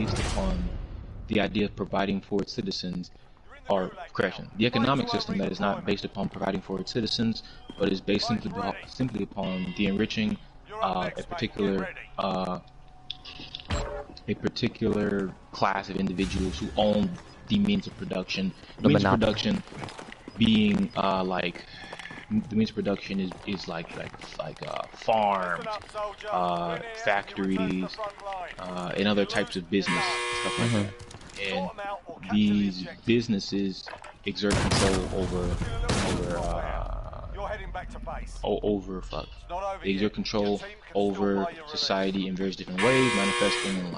based upon the idea of providing for its citizens, or correction, the economic system that is not based upon providing for its citizens, but is based simply upon the enriching a particular class of individuals who own the means of production. The means of production being the means of production is like farms, factories, and other types of business stuff like that. And these businesses exert control they exert control over society in various different ways, manifesting in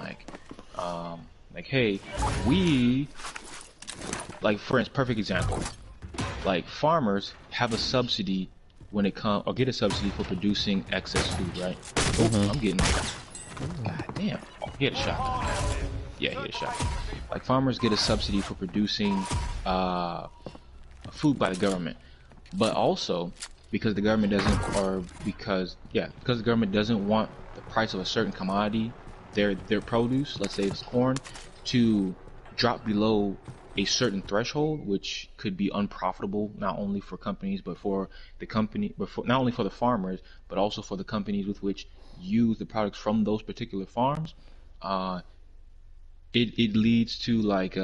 hey, for instance, perfect example, like farmers have a subsidy when it comes, or get a subsidy for producing excess food, right? Oh, I'm getting, god damn, oh, he had a shot. Yeah, he had a shot. Like farmers get a subsidy for producing food by the government, but also because the government doesn't want the price of a certain commodity, their produce, let's say it's corn, to drop below a certain threshold, which could be unprofitable not only for companies but for the company, not only for the farmers but also for the companies with which use the products from those particular farms. It leads to like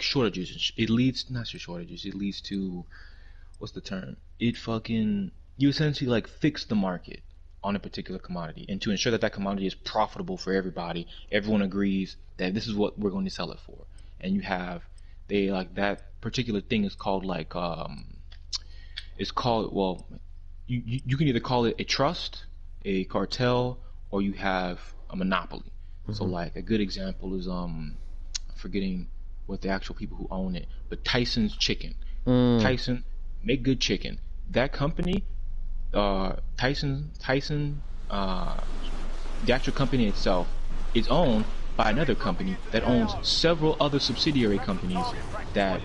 shortages. It leads to, what's the term? You essentially like fix the market on a particular commodity, and to ensure that that commodity is profitable for everybody, everyone agrees that this is what we're going to sell it for. And that particular thing is called you can either call it a trust, a cartel, or you have a monopoly. So like a good example is I'm forgetting what the actual people who own it, but Tyson's Chicken. Tyson make good chicken. That company, Tyson, the actual company itself is owned by another company that owns several other subsidiary companies that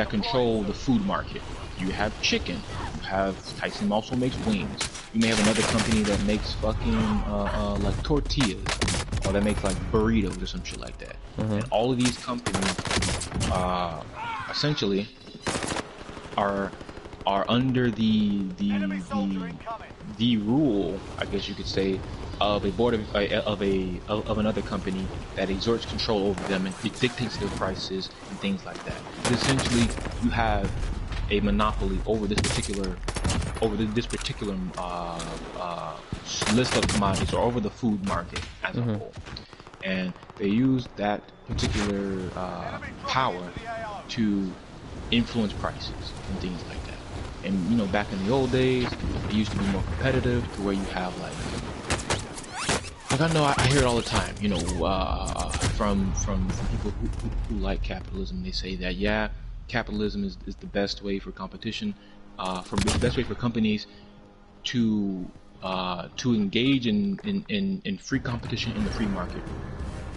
control the food market. You have chicken. You have Tyson also makes wings. You may have another company that makes fucking like tortillas, or that makes like burritos or some shit like that. And all of these companies essentially are under the rule, I guess you could say, of a board of another company that exerts control over them and it dictates their prices and things like that. So essentially, you have a monopoly over this particular list of commodities, or over the food market as a whole, and they use that particular power to influence prices and things like that. And back in the old days, it used to be more competitive, to where you have like I know I hear it all the time, from people who like capitalism. They say that capitalism is the best way for competition, the best way for companies to engage in free competition in the free market.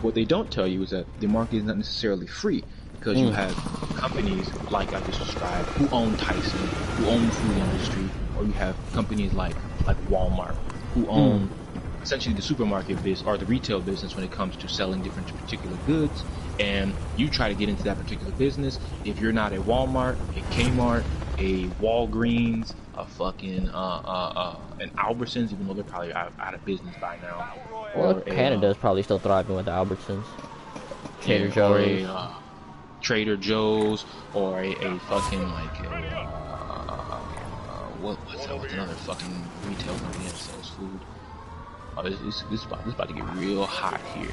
What they don't tell you is that the market is not necessarily free, because you have companies like I just described who own Tyson, who own the food industry, or you have companies like Walmart who own essentially the supermarket business or the retail business when it comes to selling different particular goods. And you try to get into that particular business. If you're not a Walmart, a Kmart, a Walgreens, a fucking an Albertsons, even though they're probably out of business by now. Well, Canada's probably still thriving with the Albertsons. Trader Joe's. Or a Trader Joe's, or a fucking like what's another fucking retail company that sells food? Oh, this is about to get real hot here.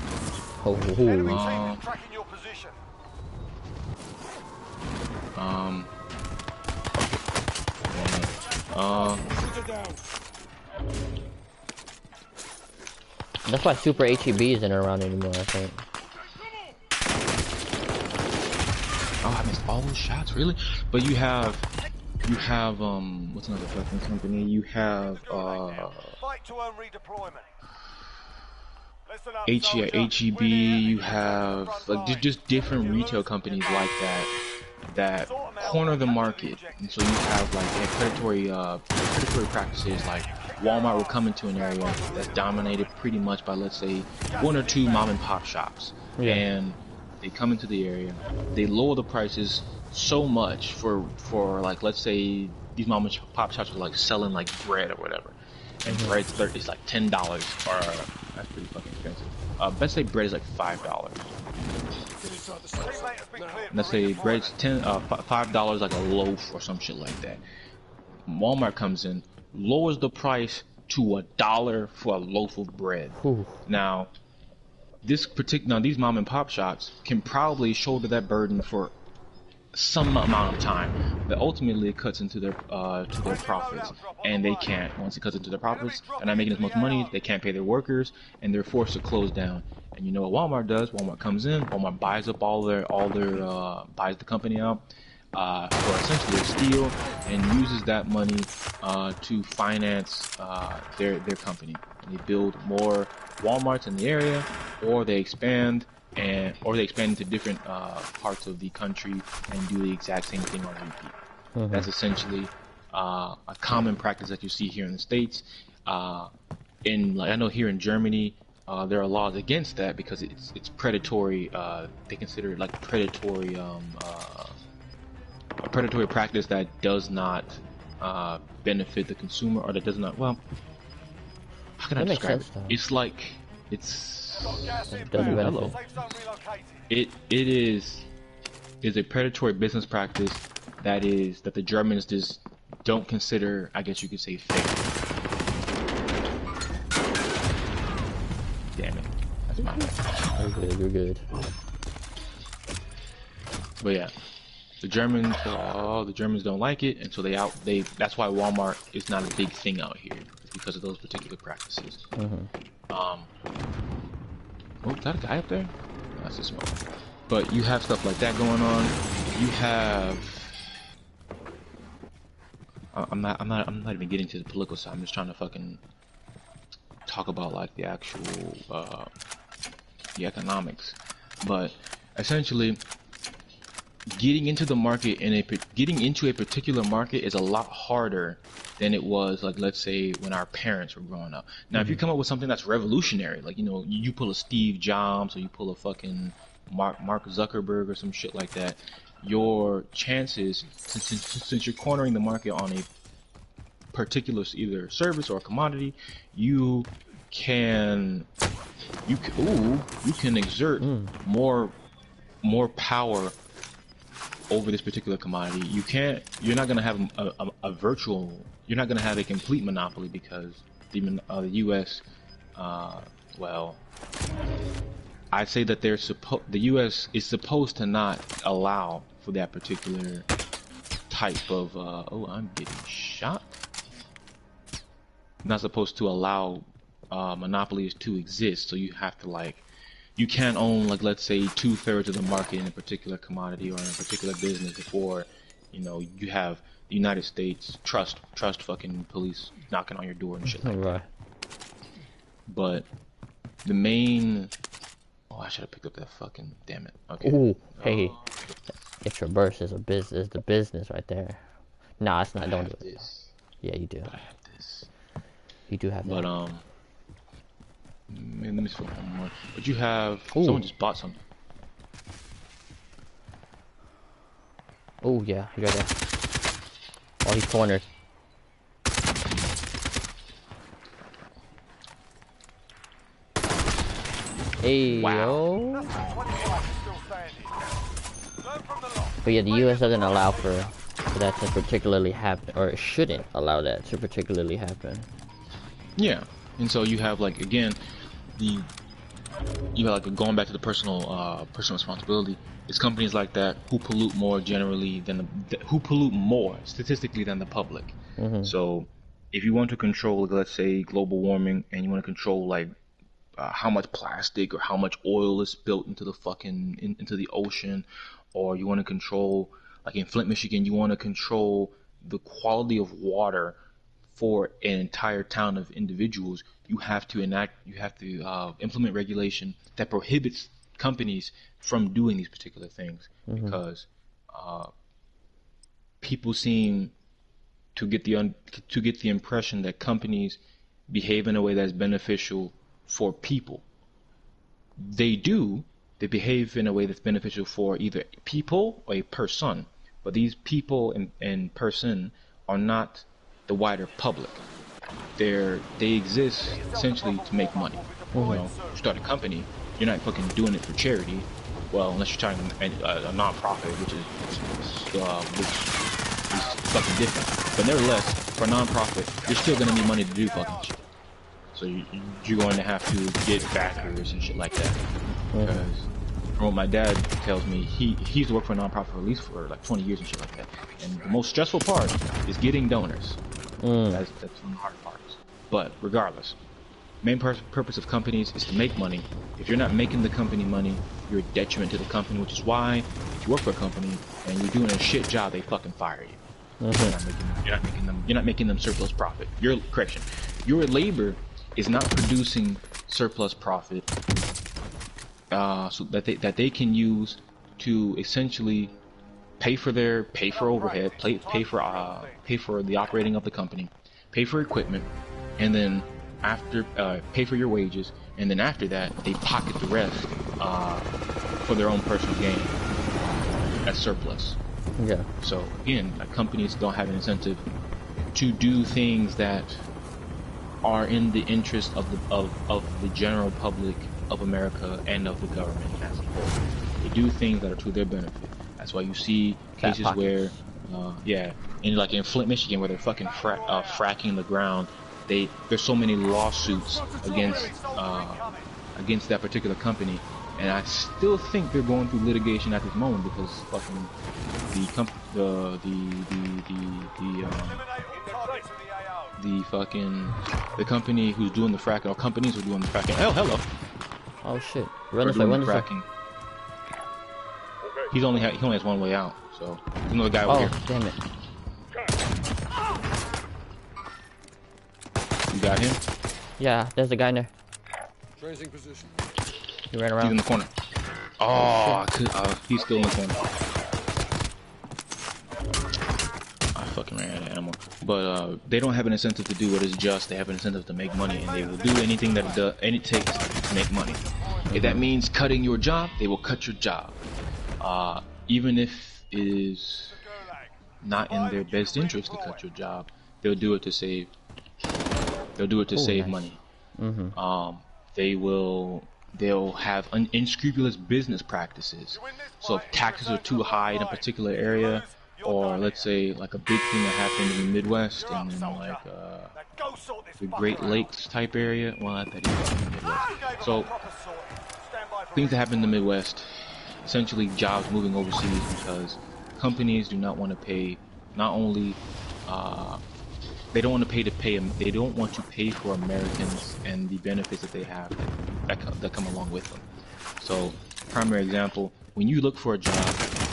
That's why Super HEB isn't around anymore, I think. Oh, I missed all those shots, really? But you have what's another fucking company? You have HEB. You have like just different retail companies like that corner the market, and so you have like predatory practices like Walmart will come into an area that's dominated pretty much by, let's say, 1 or 2 mom and pop shops, Yeah. and they come into the area, they lower the prices so much for like, let's say these mom and pop shops are like selling like bread or whatever, and bread's it's like $10, or that's pretty fucking expensive. Let's say bread is like $5. Let's say bread's $5 like a loaf or some shit like that. Walmart comes in, lowers the price to $1 for a loaf of bread. Ooh. Now, these mom and pop shops can probably shoulder that burden for some amount of time, but ultimately it cuts into their profits, and they can't. Once it cuts into their profits, they're not making as much money. They can't pay their workers, and they're forced to close down. And you know what Walmart does? Walmart comes in, Walmart buys up buys the company out for essentially a steal, and uses that money to finance their company. And they build more Walmarts in the area, or they expand into different parts of the country and do the exact same thing on repeat. That's essentially a common practice that you see here in the States. I know here in Germany, there are laws against that because it's predatory. They consider it like predatory, a predatory practice that does not benefit the consumer, or that does not. Well, how can I describe it? It's like It doesn't benefit. It is a predatory business practice that the Germans just don't consider, I guess you could say, fair. Damn it, that's my bad. You're good. But yeah, the Germans don't like it, and so that's why Walmart is not a big thing out here, because of those particular practices. Oh, is that a guy up there? No, that's just smoke. But you have stuff like that going on. You have. I'm not even getting to the political side. I'm just trying to fucking talk about like the actual the economics. But essentially, getting into the market getting into a particular market is a lot harder than it was, like, let's say when our parents were growing up. Now, if you come up with something that's revolutionary, like, you know, you pull a Steve Jobs, or you pull a fucking Mark Zuckerberg or some shit like that, your chances, since you're cornering the market on a particular either service or commodity, you can exert more power over this particular commodity. You're not going to have you're not going to have a complete monopoly, because the U.S. Well, I'd say that the U.S. is supposed to not allow for that particular type of oh, I'm getting shot. Not supposed to allow monopolies to exist. So you have to, you can't own, like, let's say 2/3 of the market in a particular commodity or in a particular business before, you know, you have the United States trust fucking police knocking on your door and shit like that. But the main, I should have picked up that fucking, damn it. Okay. Ooh, hey, it's Traverse is the business right there. Nah, it's not. Don't do it. Yeah, you do. But I have this. You do have that. But let me see one more. But you have someone just bought something. Oh yeah, you got that. Oh, he's cornered. Hey, wow. yo. But yeah, the U.S. doesn't allow for that to particularly happen, or it shouldn't allow that to particularly happen. Yeah, and so you have, like, again, going back to the personal responsibility. It's companies like that who pollute more generally who pollute more statistically than the public. So if you want to control, like, let's say global warming, and you want to control, like, how much plastic or how much oil is built into the into the ocean, or you want to control, like in Flint, Michigan, you want to control the quality of water for an entire town of individuals, you have to implement regulation that prohibits companies from doing these particular things, because people seem to get the impression that companies behave in a way that's beneficial for people. They behave in a way that's beneficial for either people or a person. But these people and person are not the wider public. They exist essentially to make money. You know, you start a company, you're not fucking doing it for charity. Well, unless you're trying a non-profit, which is fucking different. But nevertheless, for a non-profit, you're still gonna need money to do fucking shit. So you're going to have to get backers and shit like that. Because from what my dad tells me, he's worked for a non-profit for at least for like 20 years and shit like that. And the most stressful part is getting donors. That's one of the hard parts. But regardless, main purpose of companies is to make money. If you're not making the company money, you're a detriment to the company, which is why if you work for a company and you're doing a shit job, they fucking fire you. You're not making them surplus profit. Your labor is not producing surplus profit, so that they can use to essentially pay for overhead, pay for the operating of the company, pay for equipment, and then after pay for your wages, and then after that they pocket the rest for their own personal gain as surplus. Yeah. So again, companies don't have an incentive to do things that are in the interest of the general public of America and of the government as a whole. They do things that are to their benefit. That's why you see cases where, in Flint, Michigan, where they're fucking fracking the ground. There's so many lawsuits against that particular company, and I still think they're going through litigation at this moment because fucking the company who's doing the fracking, or companies who are doing the fracking. Oh, hello. Oh shit. Run this way. Run this way. He only has one way out. So there's another guy over here. Oh damn it. You got him? Yeah, there's a guy in there. Tracing position. He ran around. He's in the corner. Oh, he's still in the corner. I fucking ran out of ammo. But they don't have an incentive to do what is just. They have an incentive to make money, and they will do anything that it takes to make money. If that means cutting your job, they will cut your job. Even if it is not in their best interest to cut your job, they'll do it to save. They'll do it to save money. They'll have unscrupulous business practices. So if taxes are too high in a particular area, or let's say like a big thing that happened in the Midwest and in like the Great Lakes type area, well, not that even in the Midwest. So things that happen in the Midwest, essentially jobs moving overseas because companies do not want to pay. Not only they don't want to pay for Americans and the benefits that they have that come along with them. So, primary example, when you look for a job,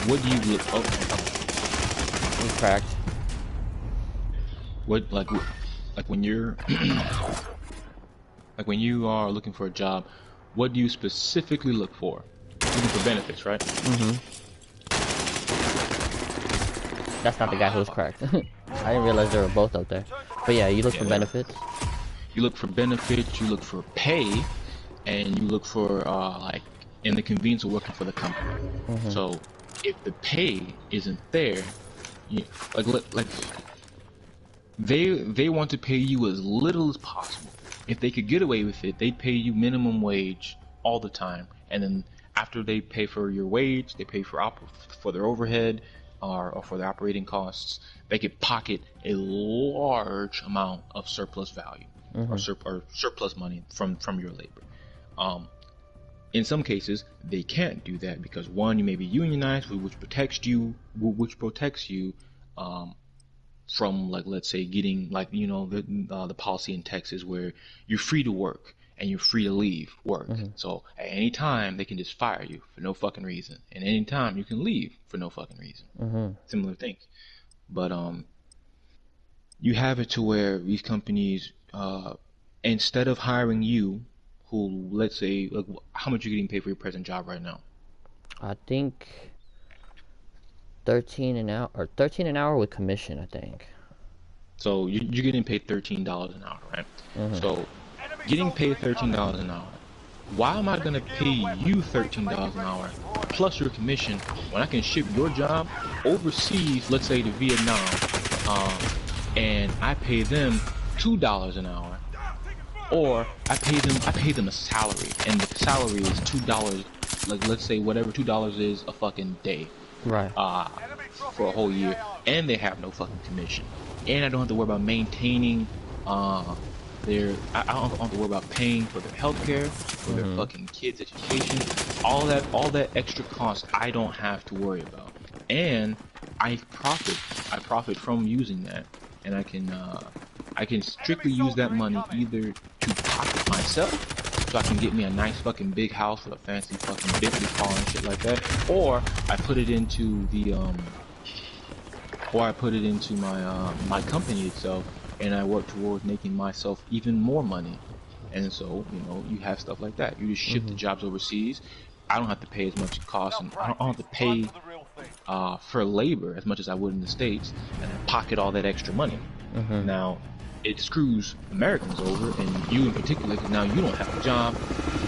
what do you look? Oh, he's cracked. What like when you're like when you are looking for a job, what do you specifically look for? Looking for benefits, right? That's not the guy who's cracked. I didn't realize they were both out there. But yeah, you look for benefits. You look for benefits, you look for pay, and you look for like in the convenience of working for the company. So if the pay isn't there, like they want to pay you as little as possible. If they could get away with it, they'd pay you minimum wage all the time, and then after they pay for your wage, they pay for their overhead or for their operating costs. They could pocket a large amount of surplus value or surplus money from your labor. In some cases, they can't do that because one, you may be unionized, which protects you from, like, let's say getting, like, you know, the policy in Texas where you're free to work and you're free to leave work. So at any time they can just fire you for no fucking reason, and any time you can leave for no fucking reason. Similar things. But you have it to where these companies, instead of hiring you, who, let's say, like, how much are you getting paid for your present job right now? I think 13 an hour, or 13 an hour with commission, I think. So you're getting paid $13 an hour, right? Mm-hmm. So getting paid $13 an hour. Why am I gonna pay you $13 an hour plus your commission when I can ship your job overseas, let's say to Vietnam, and I pay them $2 an hour, or I pay them a salary, and the salary is $2, like let's say whatever $2 is a fucking day, Right. for a whole year, and they have no fucking commission, and I don't have to worry about maintaining I don't have to worry about paying for their healthcare, for their fucking kids' education, all that extra cost I don't have to worry about, and I profit from using that, and I can strictly use that money either to pocket myself, so I can get me a nice fucking big house with a fancy fucking Bentley car and shit like that, or I put it into my my company itself, and I work towards making myself even more money. And so, you know, you have stuff like that. You just ship the jobs overseas. I don't have to pay as much cost, and I don't have to pay for labor as much as I would in the States, and I pocket all that extra money. Now, it screws Americans over, and you in particular, because now you don't have a job.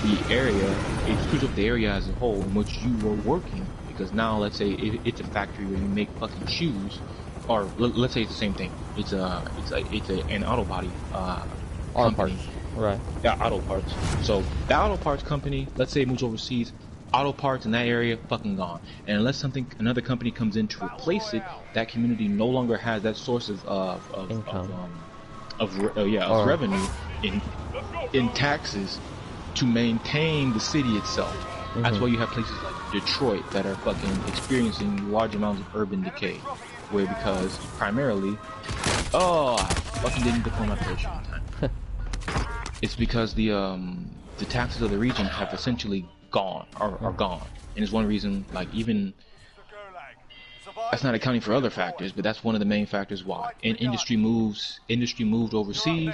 It screws up the area as a whole in which you were working, because now, let's say it's a factory where you make fucking shoes, or let's say it's the same thing. It's an auto body Auto company. parts. Right. Yeah, auto parts. So the auto parts company, let's say it moves overseas, auto parts in that area fucking gone. And unless another company comes in to replace it, that community no longer has that source of Income. revenue in taxes to maintain the city itself. That's why you have places like Detroit that are fucking experiencing large amounts of urban decay, where because primarily, I fucking didn't deploy my parachute in time. It's because the taxes of the region have essentially gone, are gone, and it's one reason, like, even that's not accounting for other factors, but that's one of the main factors why. And industry moved overseas.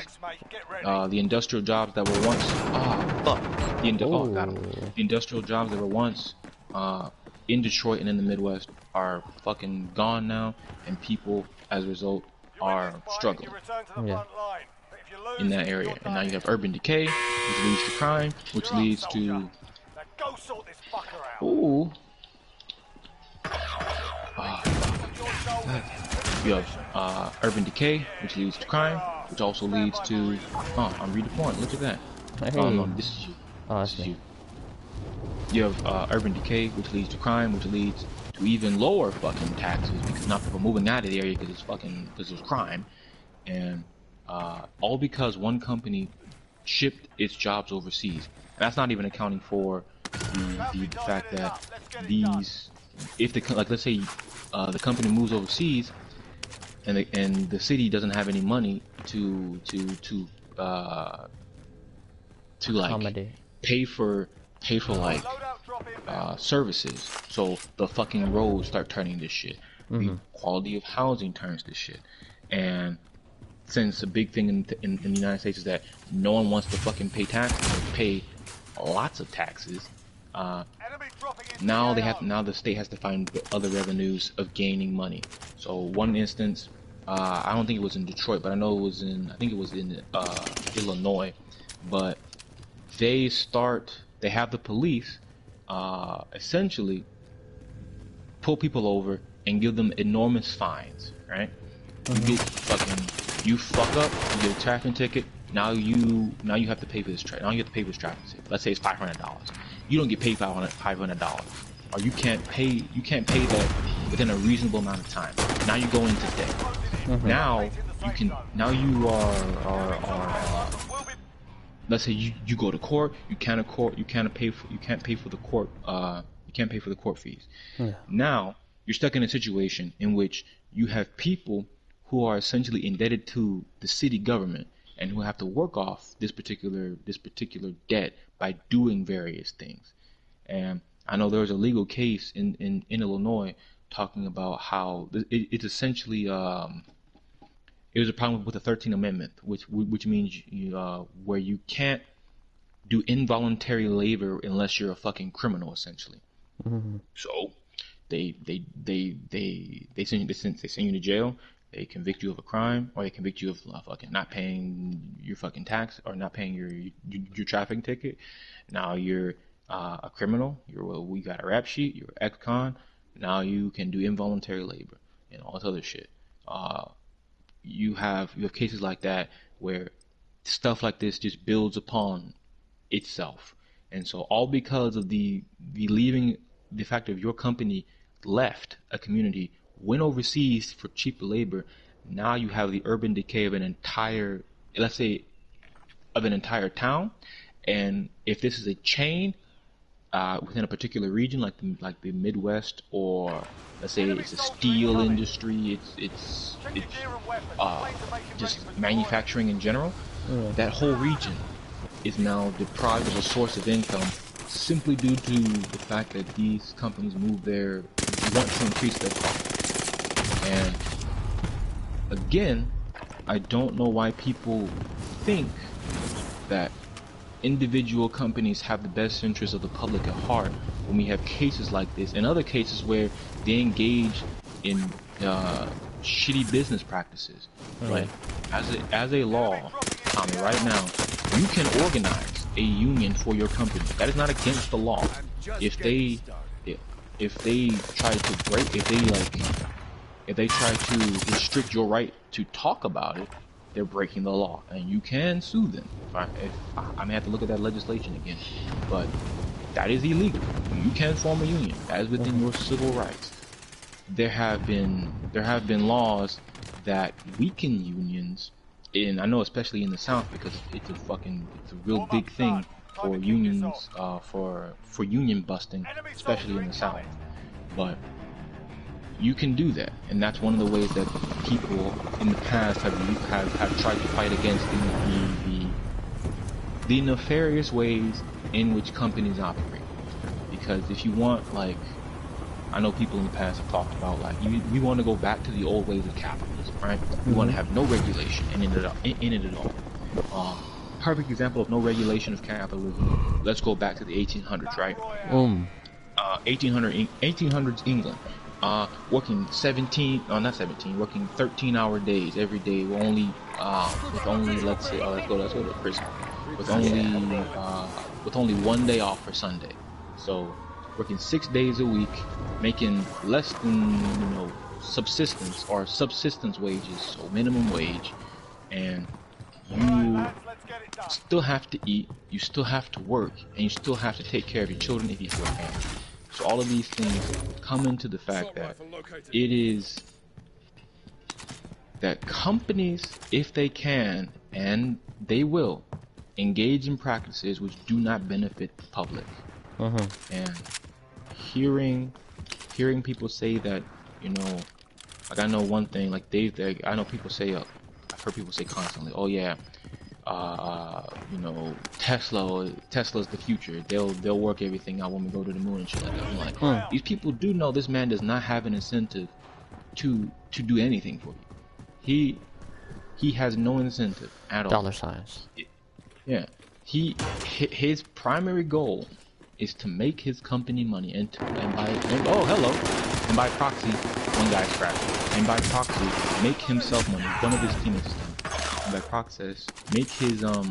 The industrial jobs that were once the industrial jobs that were once in Detroit and in the Midwest are fucking gone now, and people as a result are struggling in that area. And now you have urban decay, which leads to crime, which leads to you have urban decay, which leads to crime, which also leads to I'm redeploying. Look at that. Hey. No, this is you. Oh, This is you. You have urban decay, which leads to crime, which leads to even lower fucking taxes, because now people are moving out of the area because there's crime, and all because one company shipped its jobs overseas. And that's not even accounting for the fact that let's say the company moves overseas, and the city doesn't have any money to like Accommodate. pay for like services. So the fucking roads start turning this shit. The quality of housing turns this shit. And since a big thing in the United States is that no one wants to fucking pay taxes or pay lots of taxes, now the state has to find other revenues of gaining money. So one instance, I don't think it was in Detroit, but I think it was in Illinois, but they have the police essentially pull people over and give them enormous fines, right? You fuck up, you get a traffic ticket. Now you have to pay for this now you have to pay for this traffic ticket. Let's say it's $500. You don't get paid $500, or you can't pay that within a reasonable amount of time. Now you go into debt. Now you are let's say you go to court. You can't pay for the court fees. Now you're stuck in a situation in which you have people who are essentially indebted to the city government and who have to work off this particular debt by doing various things. And I know there was a legal case in Illinois talking about how it's essentially it was a problem with the 13th Amendment, which means where you can't do involuntary labor unless you're a fucking criminal, essentially. So they send you to jail. They convict you of a crime, or they convict you of fucking not paying your fucking tax, or not paying your traffic ticket. Now you're a criminal. We got a rap sheet. You're ex-con. Now you can do involuntary labor and all this other shit. You have cases like that where stuff like this just builds upon itself, and so all because of the fact of your company left a community, went overseas for cheaper labor. Now you have the urban decay of an entire, let's say, of an entire town. And if this is a chain within a particular region, like the Midwest, or let's say it's a steel industry, it's just manufacturing in general, that whole region is now deprived of a source of income simply due to the fact that these companies want to increase their profit. And again, I don't know why people think that individual companies have the best interests of the public at heart when we have cases like this and other cases where they engage in shitty business practices. Right? As a law, Tommy, right now, you can organize a union for your company. That is not against the law. If they try to restrict your right to talk about it, they're breaking the law, and you can sue them. I may have to look at that legislation again, but that is illegal. You can form a union. That is within your civil rights. There have been laws that weaken unions, and I know especially in the South, because it's a real big thing for unions, for union busting, especially in the South. But you can do that, and that's one of the ways that people in the past have tried to fight against the nefarious ways in which companies operate. Because if you want, like, I know people in the past have talked about, like, we want to go back to the old ways of capitalism, right? We want to have no regulation in it at all. Perfect example of no regulation of capitalism. Let's go back to the 1800s, right? 1800s England. Working 13-hour days every day. With only let's go to prison. With only 1 day off for Sunday. So working 6 days a week, making less than subsistence wages, so minimum wage, and you still have to eat, you still have to work, and you still have to take care of your children if you have a family. So all of these things come into the fact that it is that companies, if they can, and they will, engage in practices which do not benefit the public. And hearing people say that, like, I know one thing, like I know people say, I've heard people say constantly, oh yeah, Tesla's the future. They'll work everything out when we go to the moon and shit like that. I'm like, these people do know this man does not have an incentive to do anything for you. He has no incentive at all. Dollar signs. Yeah. His primary goal is to make his company money and by proxy, one guy's scrapped. And by proxy, make himself money. One of his teammates. By process, make himself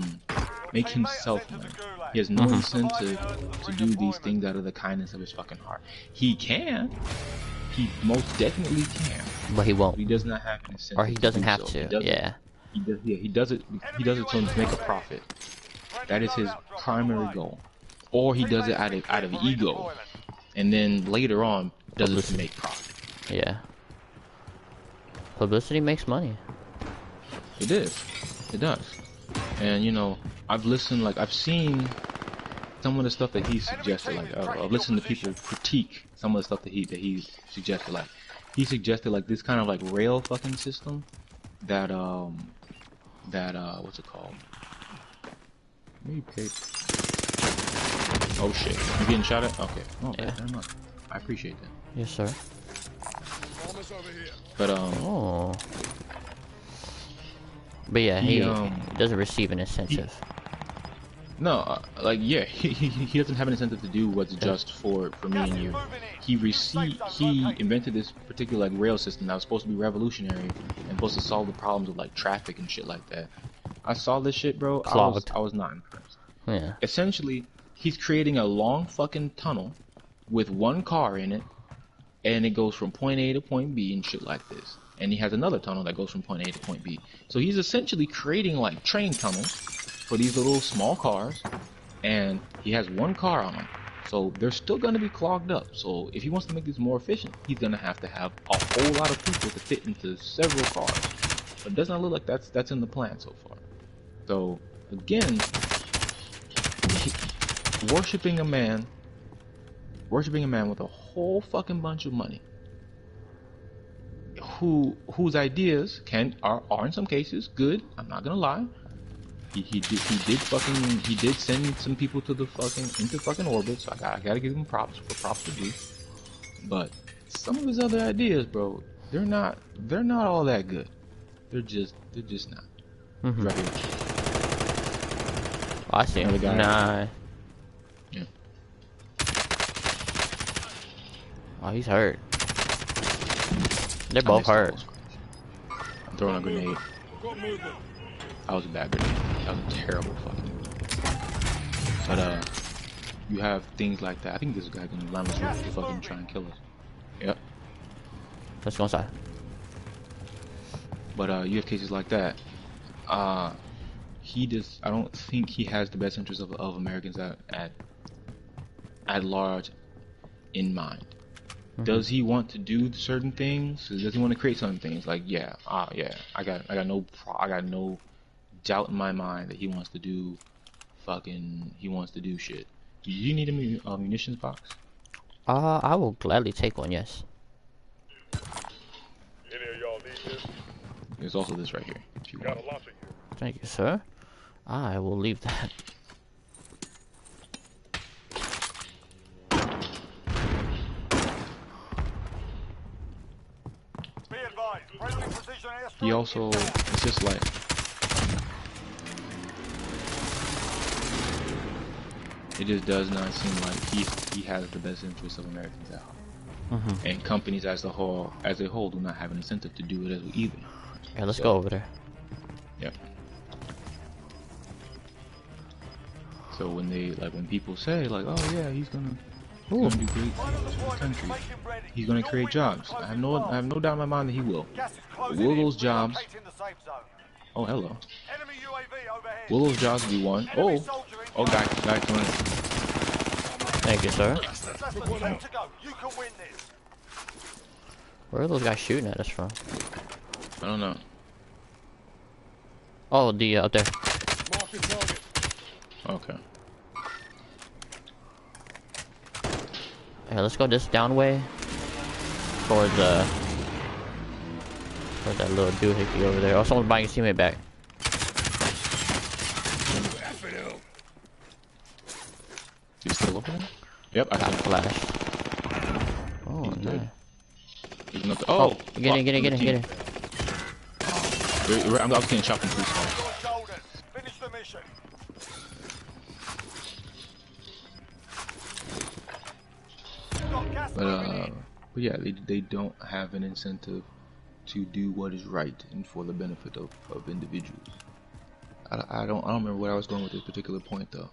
money. He has no incentive to do these things out of the kindness of his fucking heart. He most definitely can, but he won't. He does not have an incentive, or he doesn't have to. He does it to make a profit. That is his primary goal, or he does it out of ego, and then later on does it to make profit. Yeah. Publicity makes money. It does. And I've seen some of the stuff that he suggested. Like I've listened to people critique some of the stuff that he suggested. Like he suggested like this kind of like rail fucking system that what's it called? Maybe paper. Oh shit! You getting shot at? Okay. Oh, yeah. Very much. I appreciate that. Yes, sir. But But yeah, he doesn't receive an incentive. He doesn't have an incentive to do what's just for me and you. He invented this particular rail system that was supposed to be revolutionary, and supposed to solve the problems of like traffic and shit like that. I saw this shit, bro. Clogged. I was not impressed. Yeah. Essentially, he's creating a long fucking tunnel with one car in it, and it goes from point A to point B and shit like this. And he has another tunnel that goes from point A to point B. So he's essentially creating like train tunnels for these little small cars, and he has one car on them. So they're still going to be clogged up. So if he wants to make this more efficient, he's going to have a whole lot of people to fit into several cars. But it does not look like that's in the plan so far. So again, worshiping a man with a whole fucking bunch of money, whose ideas are in some cases good. I'm not gonna lie. He did send some people to the into fucking orbit, so I gotta give him props for props to do. But some of his other ideas, bro, they're not all that good. They're just not. Mm-hmm. Right here. Oh, I see him. Nah. Yeah. Oh, he's hurt. They're both hurt. I'm throwing a grenade. That was a bad grenade. That was a terrible fucking grenade. But you have things like that. I think this guy can line us up to fucking try and kill us. Yep. Let's go inside. But you have cases like that. I don't think he has the best interests of Americans at large in mind. Mm-hmm. Does he want to do certain things? Does he want to create certain things? Like, yeah, I got no doubt in my mind that he wants to do shit. Do you need a munitions box? I will gladly take one, yes. Any of y'all need this? There's also this right here. If you want. Got a lot of you. Thank you, sir. I will leave that. Be advised, friendly precision airstrike. He also, it's just like, it just does not seem like he has the best interests of Americans at heart. Mm-hmm. And companies as a whole do not have an incentive to do it as either. Yeah, let's go over there. Yep. So when people say like, oh yeah, he's gonna do great for the country, he's gonna create jobs. I have no doubt in my mind that he will. But will those jobs? Oh, hello. Will those jobs be won? Oh, guy coming. Thank you, sir. Where are those guys shooting at us from? I don't know. Oh, the up there. Okay. Yeah, let's go this down way towards that little doohickey over there. Oh, someone's buying his teammate back. You still over there? Yep, I got see. flashed. Oh, nice. Oh, get in. I was getting shot from 2 spots. Finish the mission. But yeah, they don't have an incentive to do what is right and for the benefit of individuals. I don't remember where I was going with this particular point though.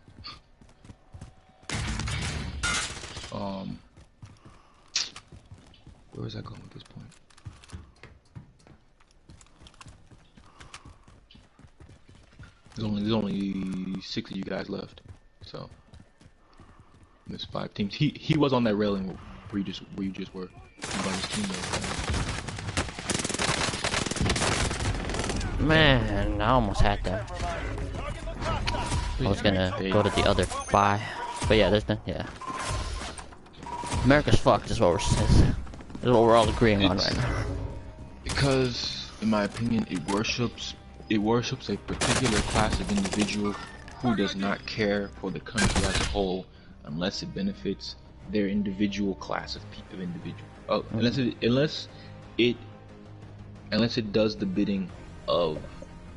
Where was I going with this point? There's only 6 of you guys left, so there's 5 teams. He was on that railing where you just were. Man, I almost had that. I was gonna go to the other buy, but yeah, there's no, yeah. America's fucked is what we're all agreeing on right now. Because, in my opinion, it worships a particular class of individual who does not care for the country as a whole unless it benefits their individual class of individual. Oh, unless it does the bidding of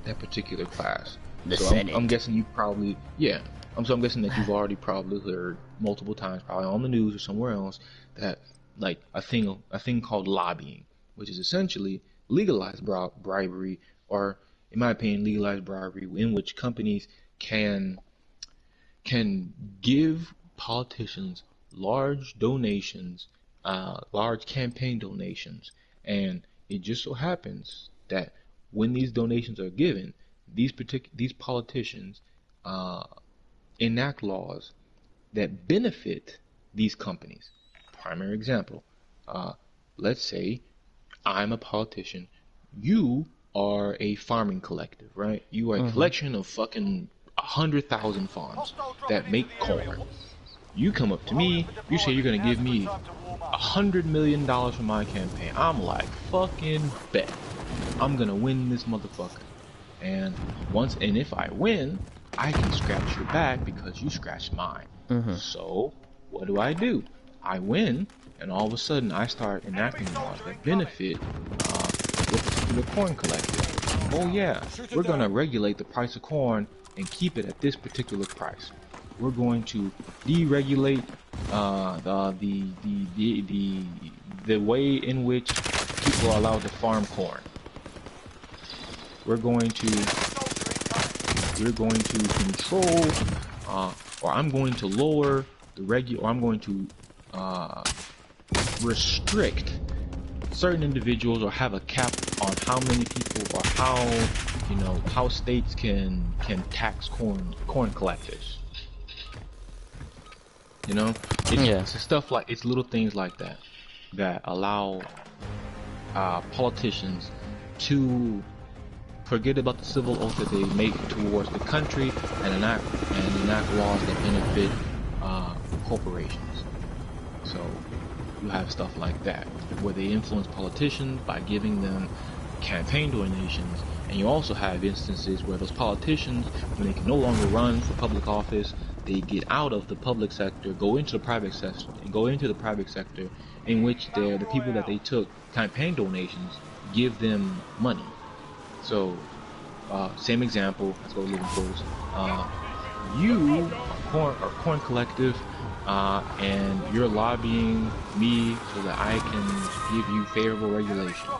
that particular class. I'm guessing you probably, yeah. I'm guessing that you've already probably heard multiple times, probably on the news or somewhere else, that like a thing called lobbying, which is essentially legalized bribery, or in my opinion, legalized bribery, in which companies can give politicians large donations, large campaign donations, and it just so happens that when these donations are given, these politicians enact laws that benefit these companies. Primary example, let's say I'm a politician, you are a farming collective, right? You are a collection of fucking 100,000 farms that make corn. You come up to me, you say you're gonna give me $100 million for my campaign. I'm like, fucking bet. I'm gonna win this motherfucker. And if I win, I can scratch your back because you scratched mine. So, what do? I win, and all of a sudden I start enacting laws that benefit the particular corn collective. Oh yeah, we're gonna regulate the price of corn and keep it at this particular price. We're going to deregulate the way in which people are allowed to farm corn. We're going to control, or I'm going to lower the I'm going to restrict certain individuals, or have a cap on how many people, or how states can tax corn collectors. It's little things like that that allow politicians to forget about the civil oath that they make towards the country and enact laws that benefit corporations. So you have stuff like that where they influence politicians by giving them campaign donations, and you also have instances where those politicians, when they can no longer run for public office, they get out of the public sector, go into the private sector, in which the people that they took campaign donations give them money. So, same example. Let's go Living Fools. You are corn collective, and you're lobbying me so that I can give you favorable regulation.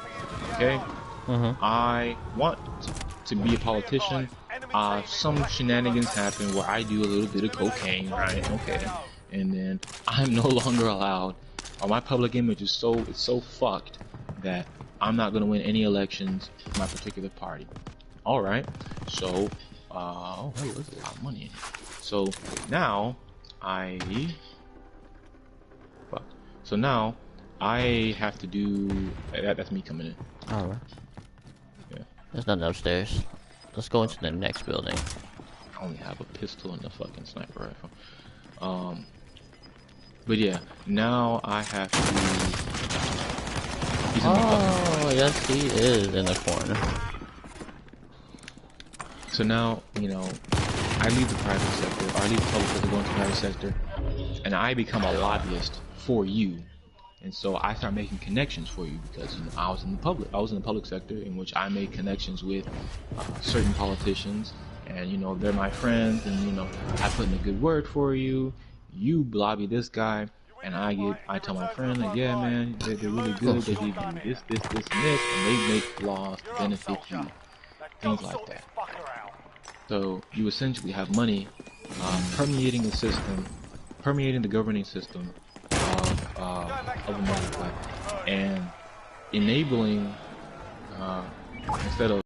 Okay? I want to be a politician. Some shenanigans happen where I do a little bit of cocaine, right? Okay, and then I'm no longer allowed, or my public image is so fucked that I'm not gonna win any elections for my particular party. All right, so oh hey, there's a lot of money in here. So now I have to do that. That's me coming in. All right. Yeah. There's nothing upstairs. Let's go into the next building. I only have a pistol and a fucking sniper rifle. But yeah, now I have to. Oh, yes, he is in the corner. So now, I leave the private sector, or I leave the public sector, go into the private sector, and I become a lobbyist for you. And so I start making connections for you because I was in the public sector, in which I made connections with certain politicians, and they're my friends, and I put in a good word for you. You lobby this guy, and I tell my friend, like, yeah man, they're really good. They give you this, and they make laws to benefit you, things like that. So you essentially have money permeating the governing system of America, and enabling instead of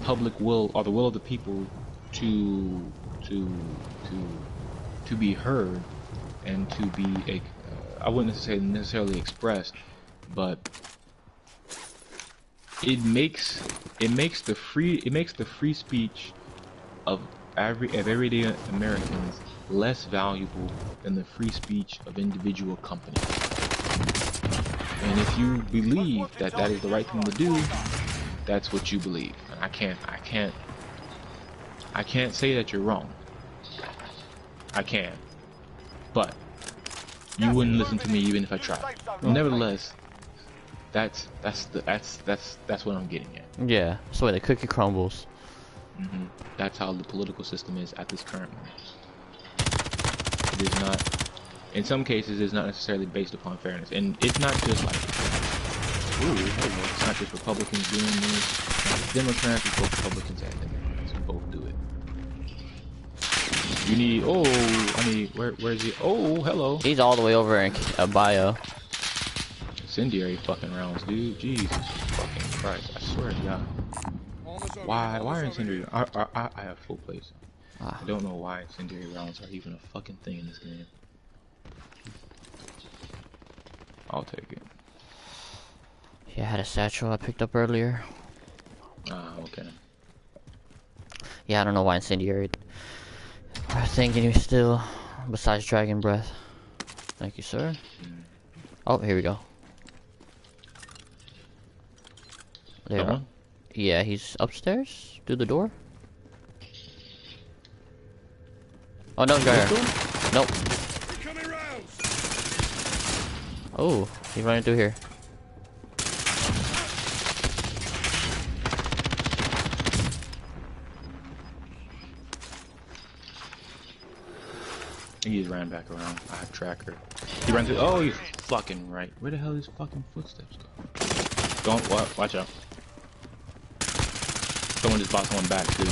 public will, or the will of the people to be heard and to be I wouldn't necessarily expressed, but it makes the free speech of everyday Americans less valuable than the free speech of individual companies. And if you believe that is the right thing to do, that's what you believe. And I can't say that you're wrong. I can, but you wouldn't listen to me even if I tried. Nevertheless, that's what I'm getting at. Yeah, that's the way the cookie crumbles. That's how the political system is at this current moment. It is not in some cases it's not necessarily based upon fairness, and it's not just like, ooh, it's not just Republicans doing this. It's Democrats, it's both Republicans and Democrats who both do it. You need, oh, I need, where is he? Oh, hello. He's all the way over in Bio. Incendiary fucking rounds, dude. Jesus fucking Christ. I swear to God. Why are incendiary? I have full plays. I don't know why incendiary rounds are even a fucking thing in this game. I'll take it. Yeah, I had a satchel I picked up earlier. Ah, okay. Yeah, I don't know why incendiary. I'm thinking you still, besides dragon breath. Thank you, sir. Oh, here we go. There. Someone? Yeah, he's upstairs. Through the door. Oh no, he's right here. Nope. Oh, he's running through here. He just ran back around. I have tracker. He ran through. Oh, he's fucking right. Where the hell is fucking footsteps go? Don't watch out. Someone just bought someone back too.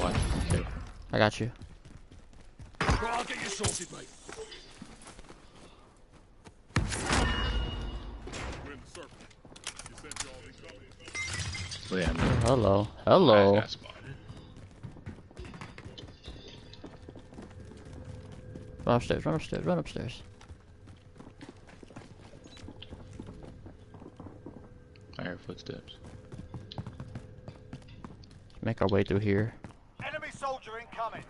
Watch. Okay. I got you. I'll get you sorted, mate. Oh, yeah, man. Hello. Hello. I got spotted. Run upstairs, run upstairs, run upstairs. I hear footsteps. Make our way through here. Enemy soldier incoming.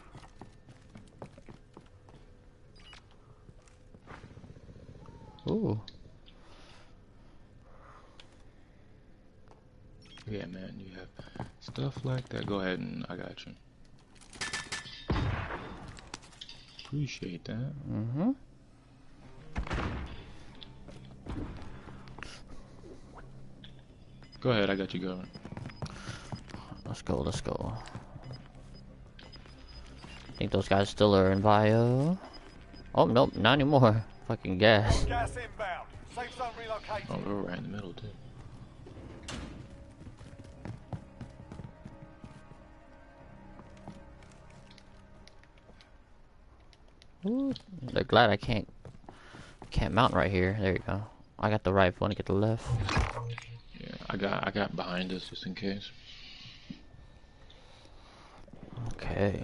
Ooh. Yeah, man, you have stuff like that. Go ahead and I got you. Appreciate that. Mm-hmm. Go ahead, I got you going. Let's go, let's go. I think those guys still are in bio. Oh, nope, not anymore. Fucking gas. Gas inbound. Safe zone relocated. Oh, we're right in the middle too. Ooh, they're glad I can't mount right here. There you go. I got the right one to get the left. Yeah, I got behind us just in case. Okay.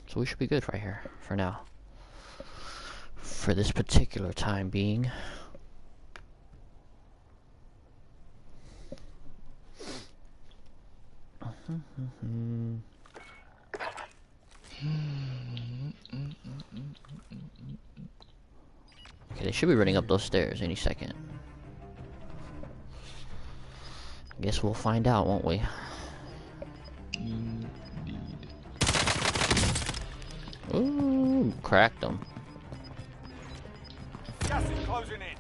So we should be good right here for now. For this particular time being. Okay, they should be running up those stairs any second. I guess we'll find out, won't we? Indeed. Ooh, cracked them. Gas is closing in.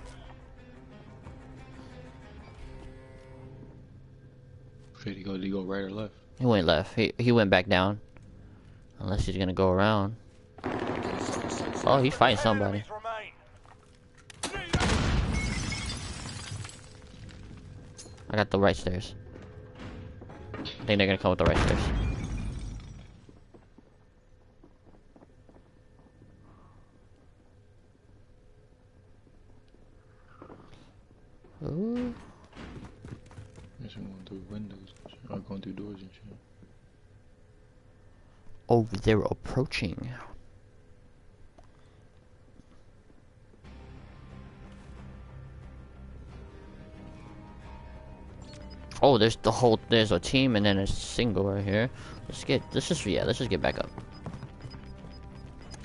Did he go right or left? He went left. He went back down. Unless he's gonna go around. Oh, he's fighting somebody. Enemies remain. I got the right stairs. I think they're gonna come with the right stairs. Ooh. Guess I'm going through windows and shit. Or going through doors and shit. Oh, they're approaching. Oh, there's a team and then a single right here. Let's just get back up.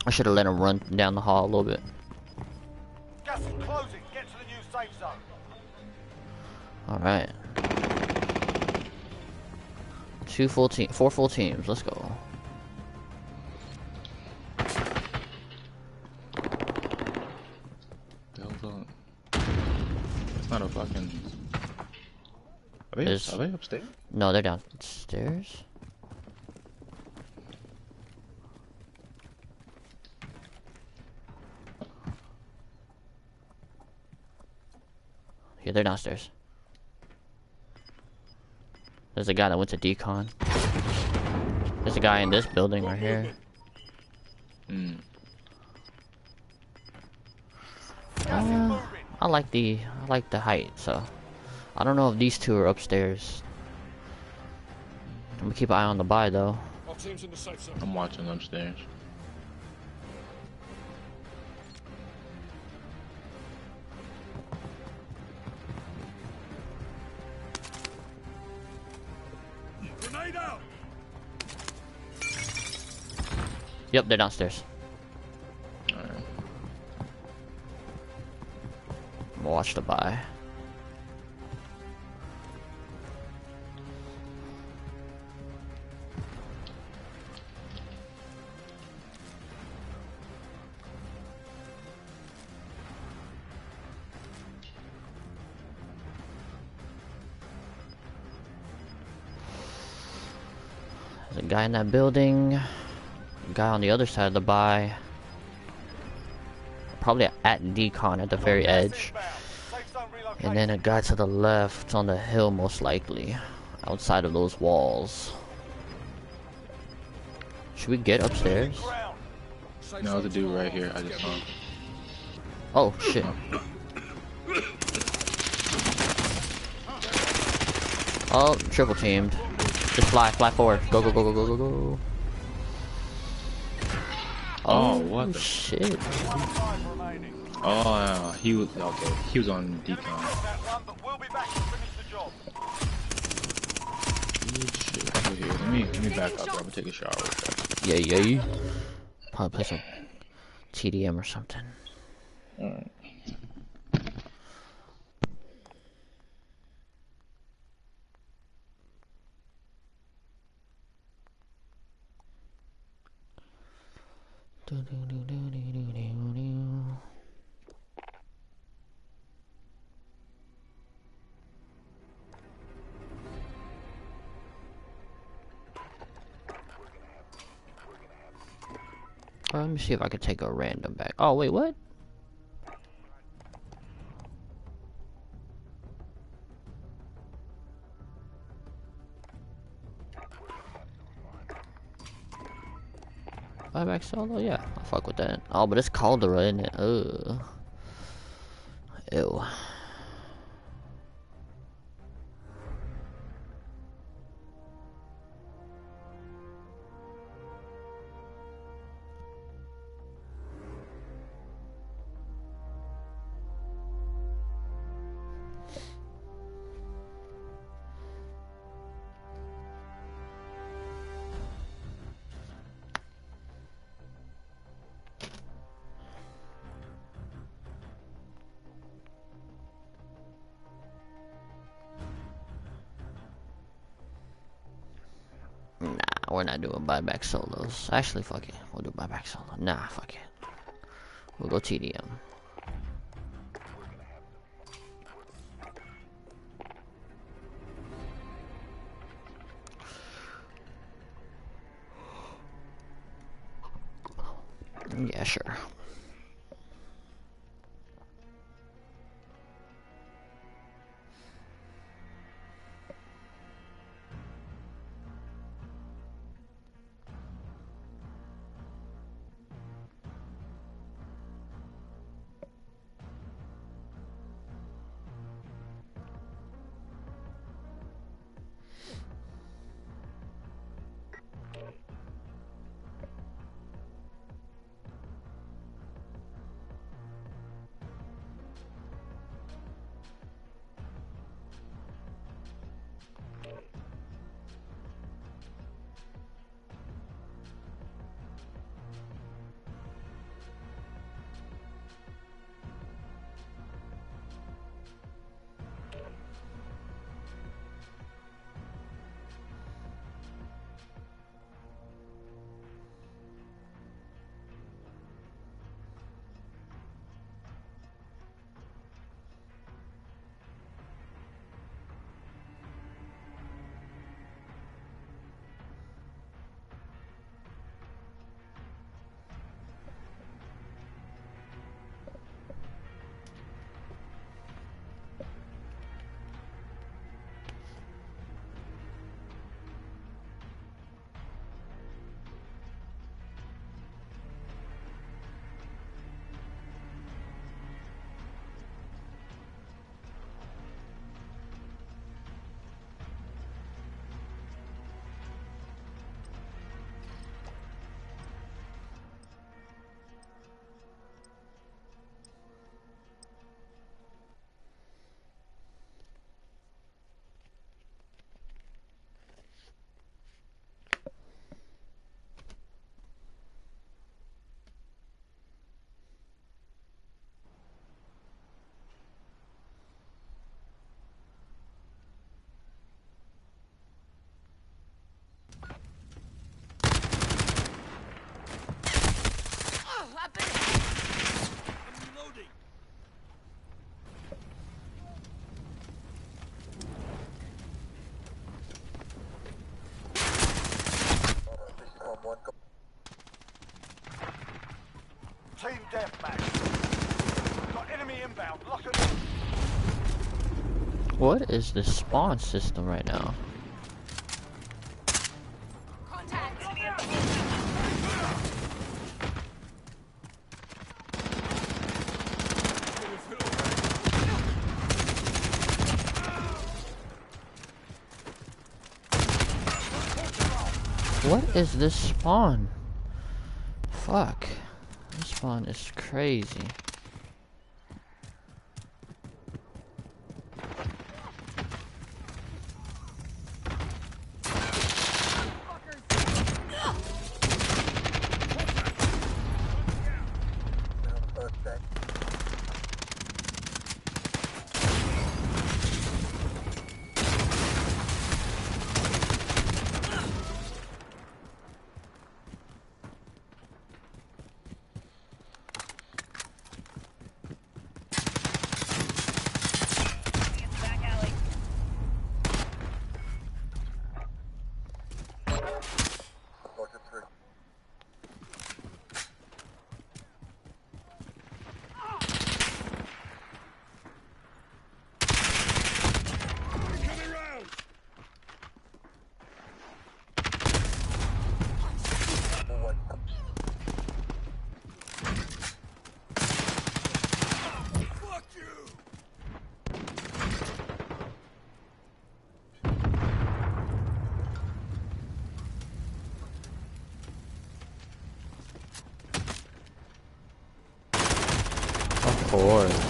I should have let him run down the hall a little bit. Gas is closing. Get to the new safe zone. Alright. 4 full teams, let's go. The hell's on? It's not a fucking. Are they upstairs? No, they're downstairs. Okay, they're downstairs. There's a guy that went to decon. There's a guy in this building right here. Gas is moving. I like the height, so I don't know if these two are upstairs. I'm gonna keep an eye on the buy though. Our team's in the safe zone. I'm watching upstairs. Grenade out! Yep, they're downstairs. Alright. I'm gonna watch the buy. There's a guy in that building. A guy on the other side of the buy. Probably at decon at the very edge. Inbound. Safe zone relocated. And then a guy to the left on the hill, most likely. Outside of those walls. Should we get upstairs? Ground. Safe No, the zone's dude all right here. off. I just Get saw him. Oh, shit. Oh, triple teamed. Just fly forward. Go, go, go, go, go, go, go. Oh, what the- shit. One time remaining. Oh, he was okay. He was on decon. That one, but we'll be back to finish the job. Shit, over here. Let me back up. I'm gonna take a shower. Real quick. Yeah. Probably play some TDM or something. Alright. Let me see if I could take a random back. Oh, wait, what? Buyback solo? Yeah, I'll fuck with that. Oh, but it's Caldera, isn't it? Ugh. Ew. Nah, we're not doing buyback solos. Actually, fuck it. We'll do buyback solo. Nah, fuck it. We'll go TDM. Yeah, sure. back. Got enemy inbound. Lock it in. What is the spawn system right now? What is this spawn? Fuck. This spawn is crazy. Coming round. Fuck you. Of course.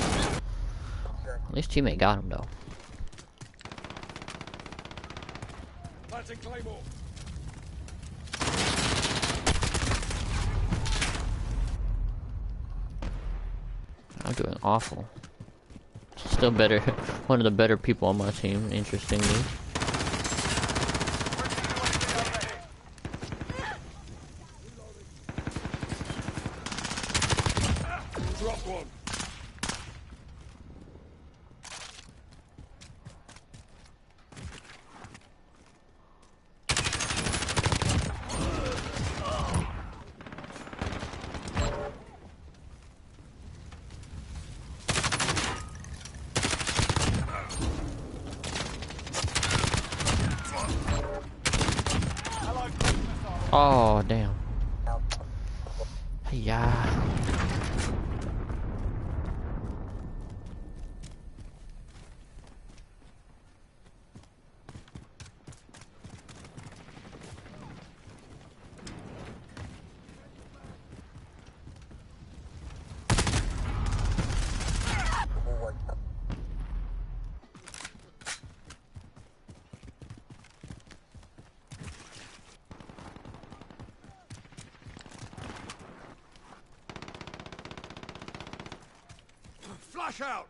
At least teammate got him though. Planting Claymore. I'm doing awful. Still better. One of the better people on my team, interestingly. Drop one. Oh damn. Yeah. Flash out.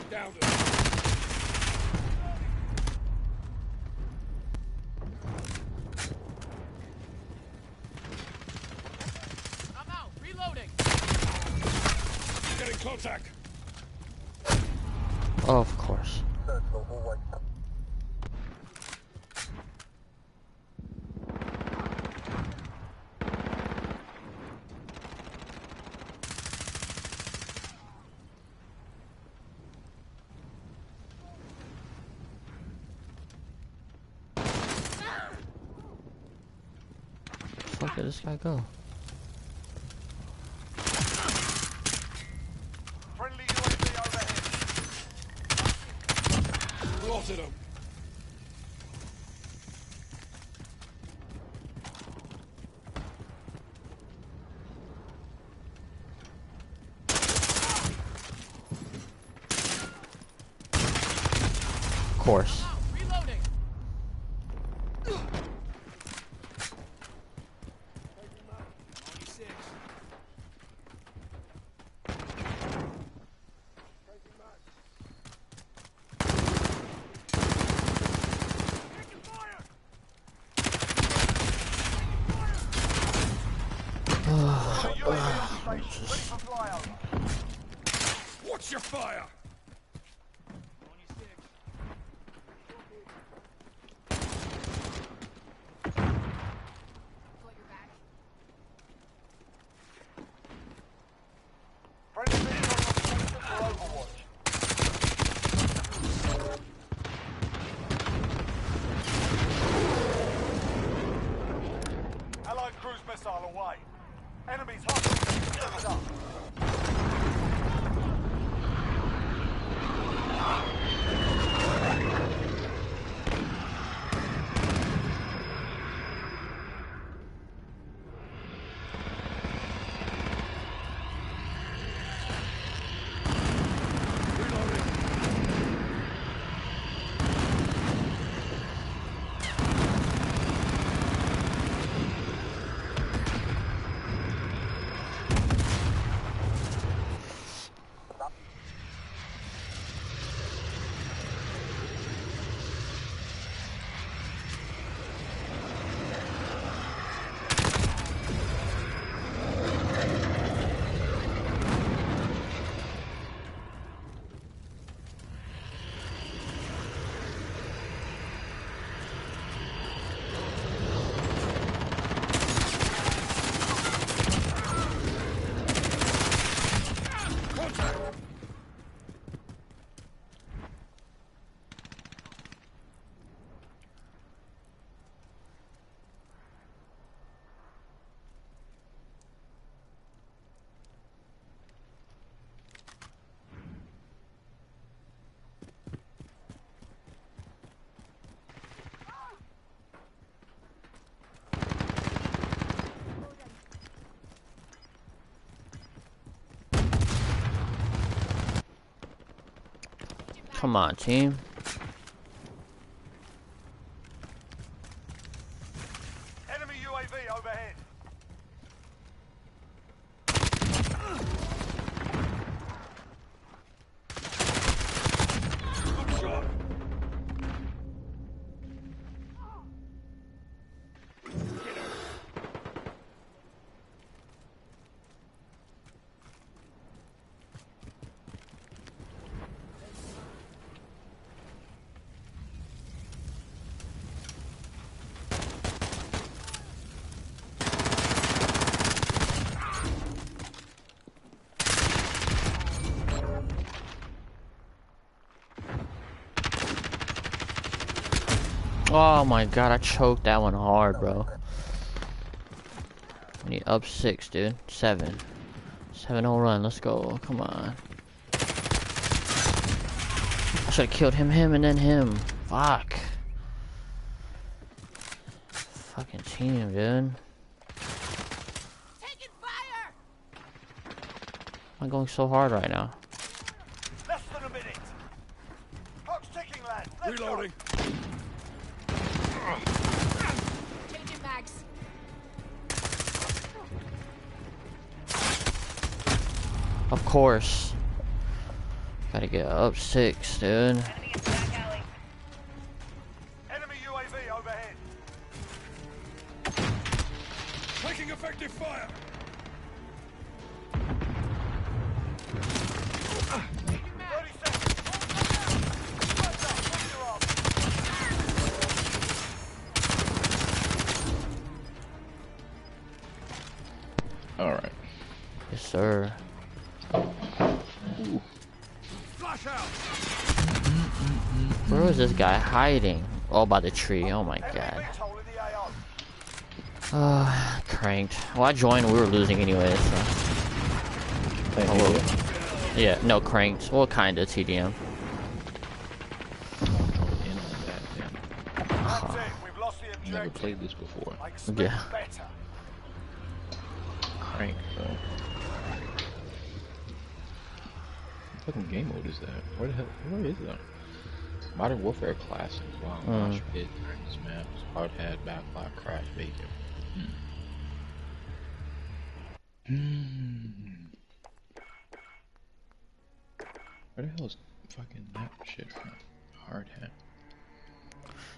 Down to I'm out. Reloading. getting contact. Oh, of course. Where did this guy go? Friendly UAV overhead. Blotted him. Of course. Reloading. Ready for flyover. Watch your fire. Come on, team. Enemy UAV overhead. Good shot. Oh my god, I choked that one hard, bro. We need up 6, dude. 7. 7-0 run, let's go. Come on. I should have killed him, and then him. Fuck. Fucking team, dude. Taking fire! I'm going so hard right now. Less than a minute. Clock's ticking, lad. Let's go. Reloading. Changing mags. Of course. Gotta get up 6, dude. Enemy UAV overhead. Taking effective fire. 30 seconds. Hands up, put your arm. Alright. Yes, sir. Flash out. Where was this guy hiding? Oh, by the tree. Oh my Enemy god. hole in the AO. Cranked. Well, I joined. We were losing anyway, so. Oh, well, yeah, no, cranked. Well, kinda TDM. In on that, damn. That's it. We've lost the Never objective. played this before. I expect Yeah. better. Crank, though. What fucking game mode is that? Where the hell? Where is that? Modern Warfare Classic. Wow, gosh, pit, this map, hard hat, backlog, crash, bacon. Where the hell is fucking that shit from? Hard hat.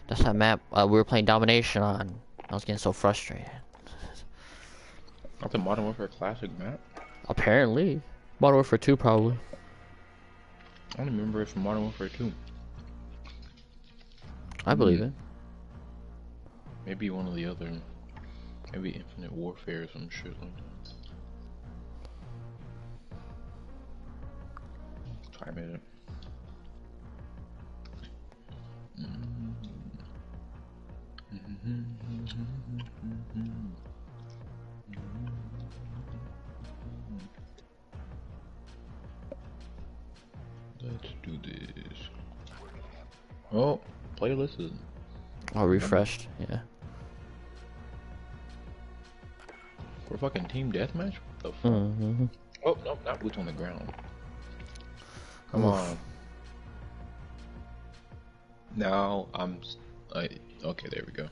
That's that map we were playing Domination on. I was getting so frustrated. Not the Modern Warfare Classic map? Apparently. Modern Warfare 2, probably. I don't remember it from Modern Warfare 2. I believe it. Maybe one of the other. Maybe Infinite Warfare or some shit like that. Time it. Let's do this. Oh, playlist is. Oh, refreshed. Yeah. For fucking team deathmatch? What the fuck? Mm-hmm. Oh, no, not boots on the ground. Come on. Now okay, there we go.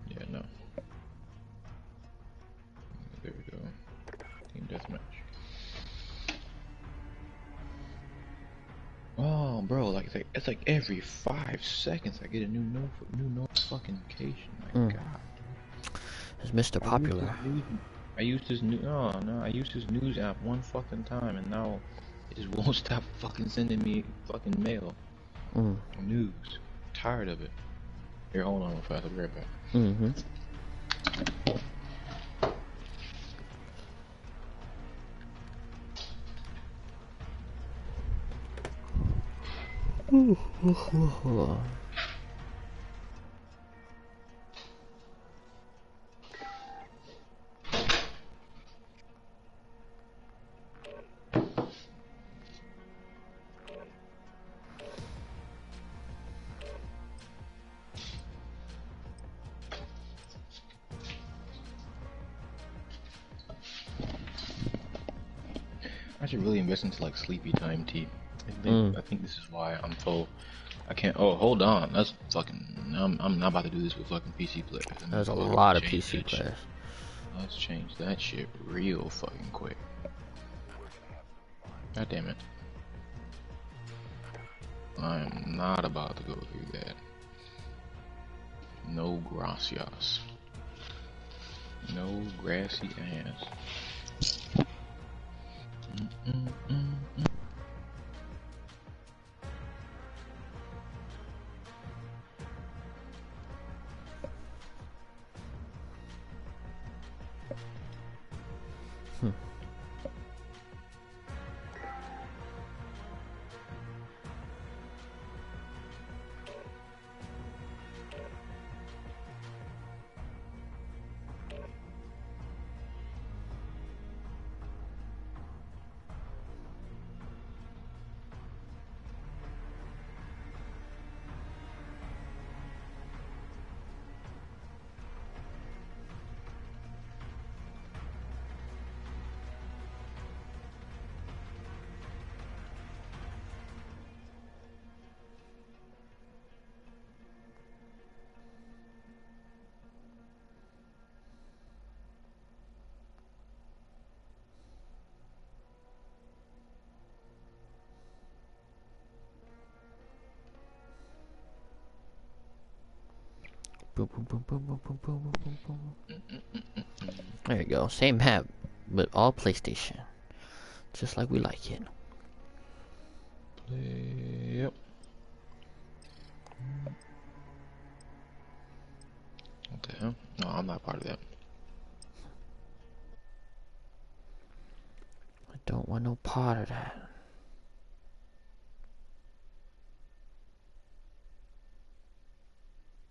Yeah, no. There we go. Team deathmatch. Oh, bro, like it's like every 5 seconds I get a new notification. My God. It's Mr. Popular. I used this I used this news app one fucking time, and now it just won't stop fucking sending me fucking mail. News. Tired of it. Here, hold on real fast. I'll be right back. Mm-hmm. I should really invest into like sleepy time tea. I think this is why I'm full. I can't. Oh, hold on. That's fucking. I'm not about to do this with fucking PC players. There's a lot of PC that shit. players. Let's change that shit real fucking quick. God damn it. I'm not about to go through that. No gracias. No grassy ass. Boom, boom, boom, boom, boom, boom, boom, boom, boom. There you go. Same map, but all PlayStation. Just like we like it. Yep. What the hell? No, I'm not part of that. I don't want no part of that.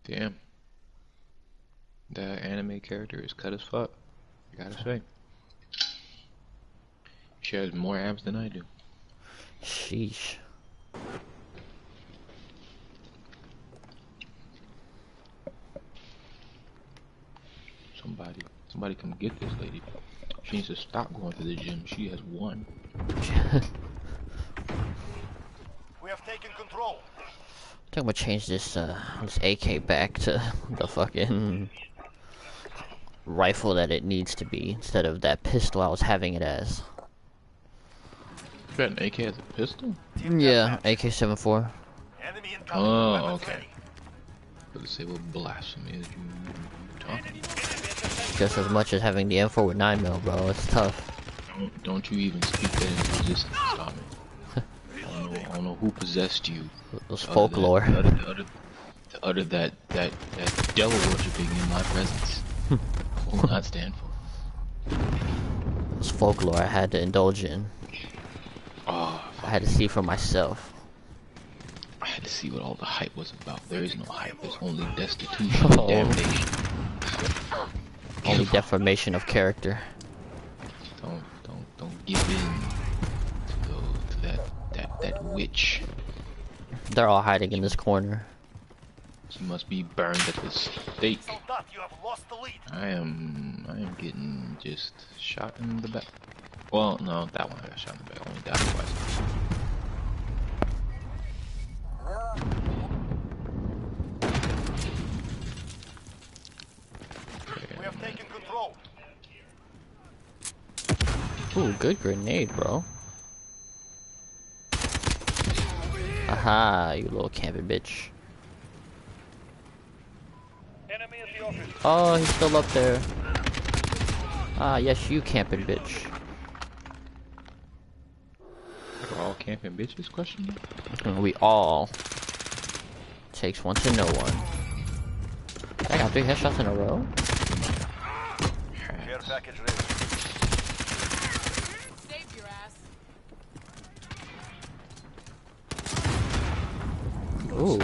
Damn. That anime character is cut as fuck. I gotta say. She has more abs than I do. Sheesh. Somebody come get this lady. She needs to stop going to the gym. She has won. We have taken control. I think I'm gonna change this AK back to the fucking rifle that it needs to be instead of that pistol I was having it as. You got an AK as a pistol? Yeah, AK-74. Enemy incoming. Oh, Weapons okay. ready. Let's say what blasphemy is you talking about? Just as much as having the M4 with 9mm, bro. It's tough. Don't you even speak that into existence, Tommy. I don't know who possessed you. It was folklore. To utter that devil worshipping in my presence. I will not stand for. It was folklore I had to indulge in. Oh, I had to see for myself. I had to see what all the hype was about. There is no hype. There's only destitution and damnation. Only deformation of character. Don't give in to that witch. They're all hiding in this corner. She must be burned at the stake. Soldat, you have lost the lead. I am getting just shot in the back. Well, no, that one I got shot in the back. I only died twice. We have taken control. Ooh, good grenade, bro. Aha, you little camping bitch. Enemy at the office. Oh, he's still up there. Ah, yes, you camping bitch. We're all camping bitches? Question mark? We all. Takes one to know one. I got 3 headshots in a row. Care package ready. Save your ass. Ooh.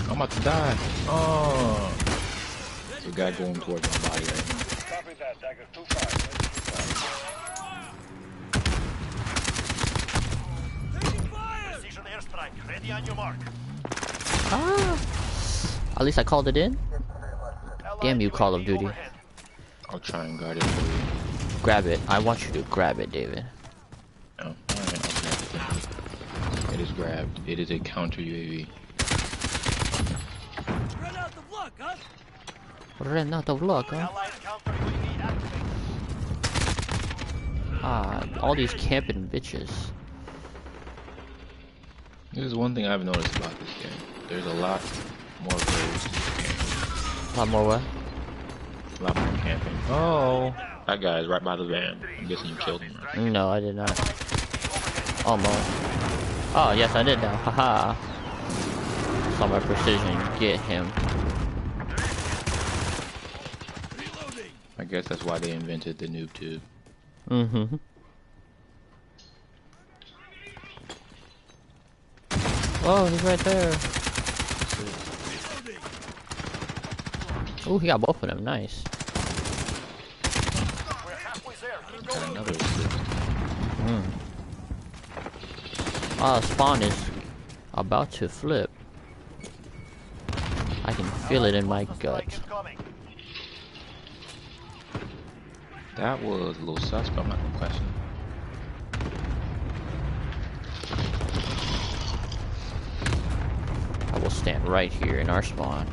I'm about to die. Oh. There's a guy going towards my body right now. Copy that. Dagger 2-5. Precision airstrike. Ready on your mark. Ah. At least I called it in. Damn you, Call of Duty. Overhead. I'll try and guard it for you. Grab it. I want you to grab it, David. Oh, alright, was grabbed. It is a counter UAV. Spread out the block, huh? Ran out of luck, huh? Allied counter UAV activated. Ah, all these camping bitches. This is one thing I've noticed about this game. There's a lot more players in this game. A lot more what? A lot more camping. Oh, that guy is right by the van. I'm guessing you killed him, right? No, I did not. Almost. Oh, yes, I did now. Haha. Saw my precision get him. Reloading. I guess that's why they invented the noob tube. Mm-hmm. Oh, he's right there. Reloading. Oh, he got both of them. Nice. We're halfway there. Keep Got going. another assist. Spawn is about to flip. I can feel it in my Strike gut. incoming. That was a little sus, but I'm not gonna question. I will stand right here in our spawn.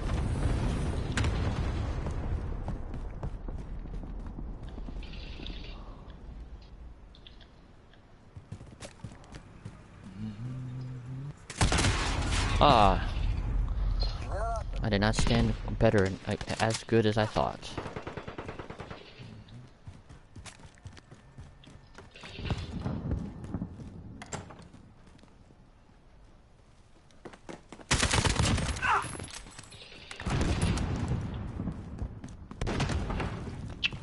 Ah, I did not stand better, as good as I thought.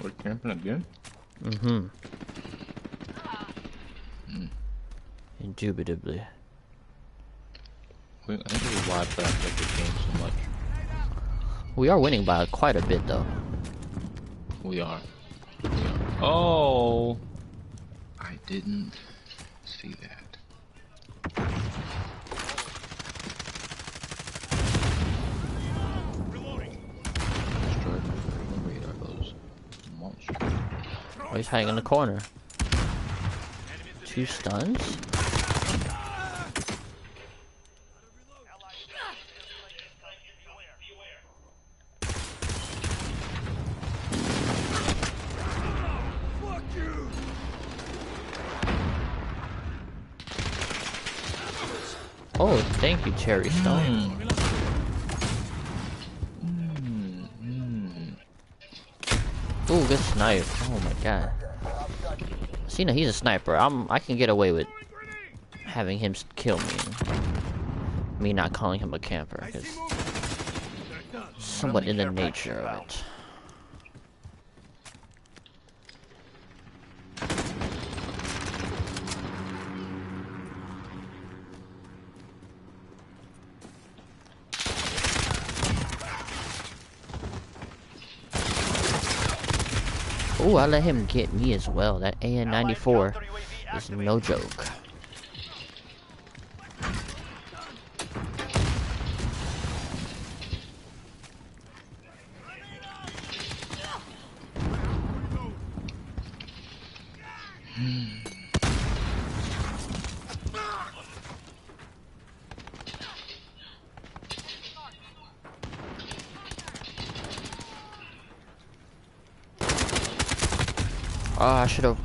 We're camping again? Mm-hmm. Indubitably. I think this is why I play this game so much. We are winning by quite a bit, though. We are. Oh! I didn't see that. Destroyed my freaking radar, those monsters. Oh, he's hiding in the corner. 2 stuns? Fuck you. Oh, thank you, Cherry Stone. Ooh, good snipe. Oh my god. See, now he's a sniper. I can get away with having him kill me. Me not calling him a camper, I see because movement. They're done. somewhat in the nature of it. Ooh, I let him get me as well. That AN-94 is no joke.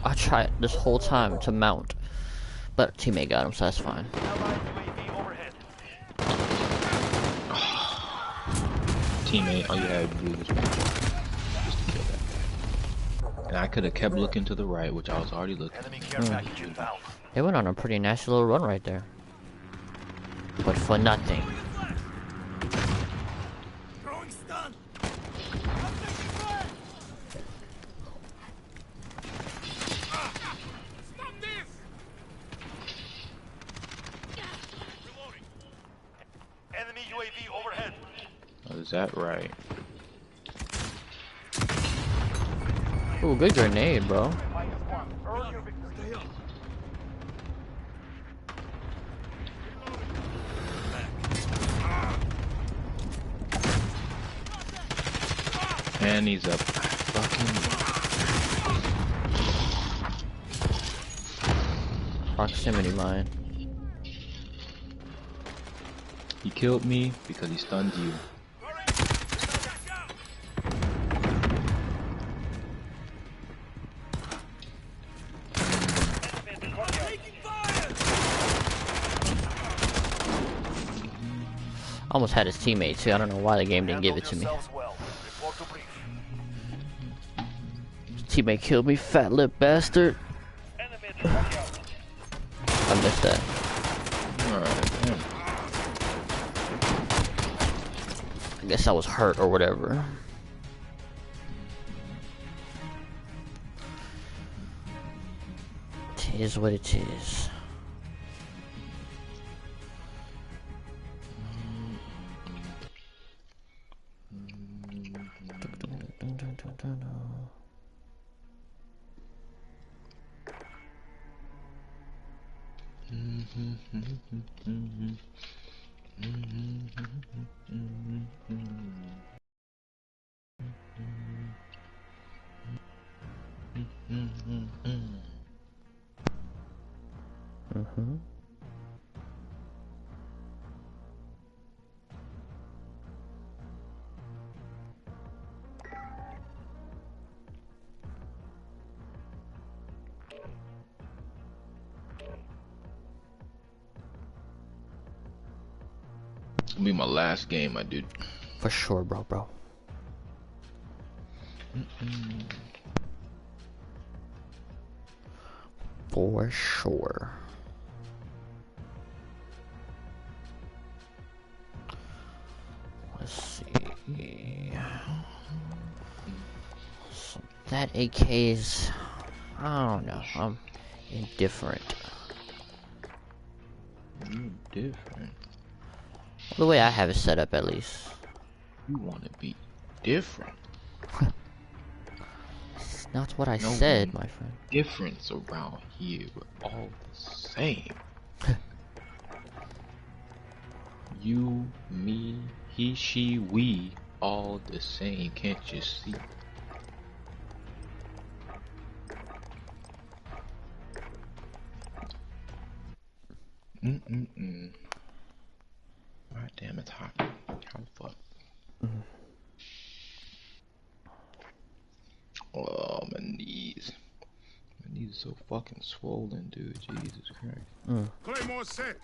I tried this whole time to mount, but teammate got him, so that's fine. Allied UAV overhead. Teammate, all you had to do was just to kill that guy. And I could have kept looking to the right, which I was already looking. Enemy care package inbound. They went on a pretty nice little run right there, but for nothing. Throwing stun. Stop this. Reloading. Enemy UAV overhead. Oh, is that right? Ooh, good grenade, bro. Earn your victory. Stay up. And he's up. Fucking. Proximity mine. He killed me because he stunned you. Almost had his teammate too. I don't know why the game didn't give it to me. Well. Report to brief. Teammate killed me, fat lip bastard. I missed that. Alright, damn. I guess I was hurt or whatever. It is what it is. It'll be my last game, my dude. For sure, bro. For sure. Let's see. So that AK is, I don't know. I'm indifferent. Different. The way I have it set up, at least. You want to be different. It's not what I No said, one. my friend. Difference around here. We're all the same. You, me, he, she, we, all the same. Can't you see? Alright, damn, it's hot. How the fuck? Oh, my knees. My knees are so fucking swollen, dude. Jesus Christ. Claymore set.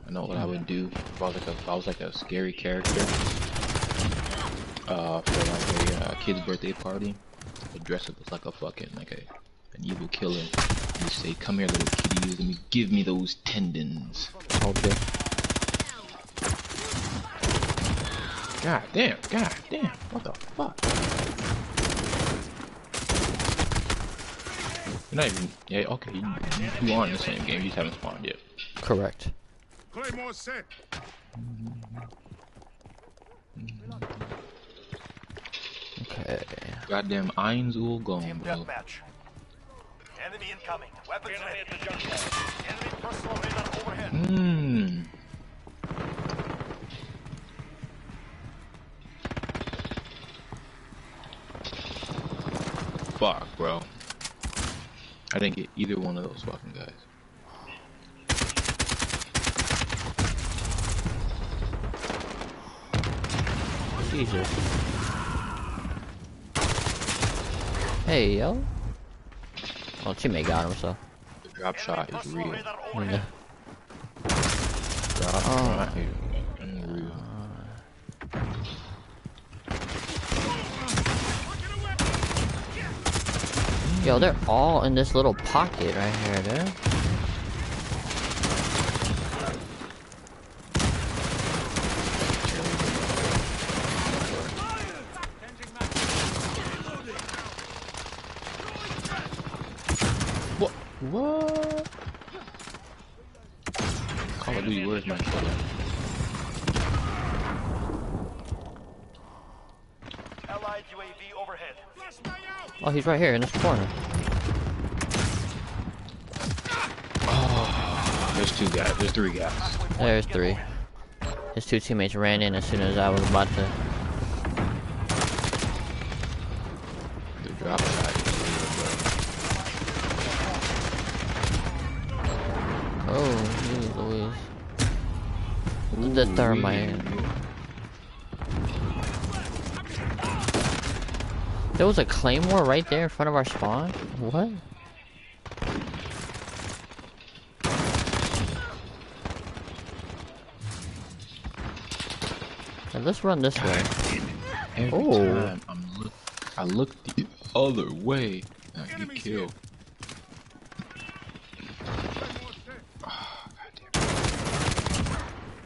I know what I would do if I was like a scary character. For like a kid's birthday party. I'd dress up as like a fucking, like an evil killer. You say, come here little kitties, and give me those tendons. Okay. God damn, what the fuck? You're not even, yeah, okay, you are in the same game, you just haven't spawned yet. Correct. Claymore set. Okay. Goddamn Einzul gone, Team bro. deathmatch. Enemy incoming. Weapons ready. Enemy personal radar overhead. Fuck, bro. I didn't get either one of those fucking guys. Jesus. Hey, yo. Well, teammate got him, so. The drop shot is Personal real. radar Yeah. overhead. Drop shot is unreal. Yo, they're all in this little pocket right here, dude. What? Call of Duty, where's my killer? Allied UAV overhead. Oh, he's right here in this corner. There's two guys, there's three guys. There's three. His two teammates ran in as soon as I was about to. The drop shot is real, bro. Oh, Louise. The thermite. There was a claymore right there in front of our spawn? What? Now let's run this way. Every time I look the other way, and I get Enemies killed.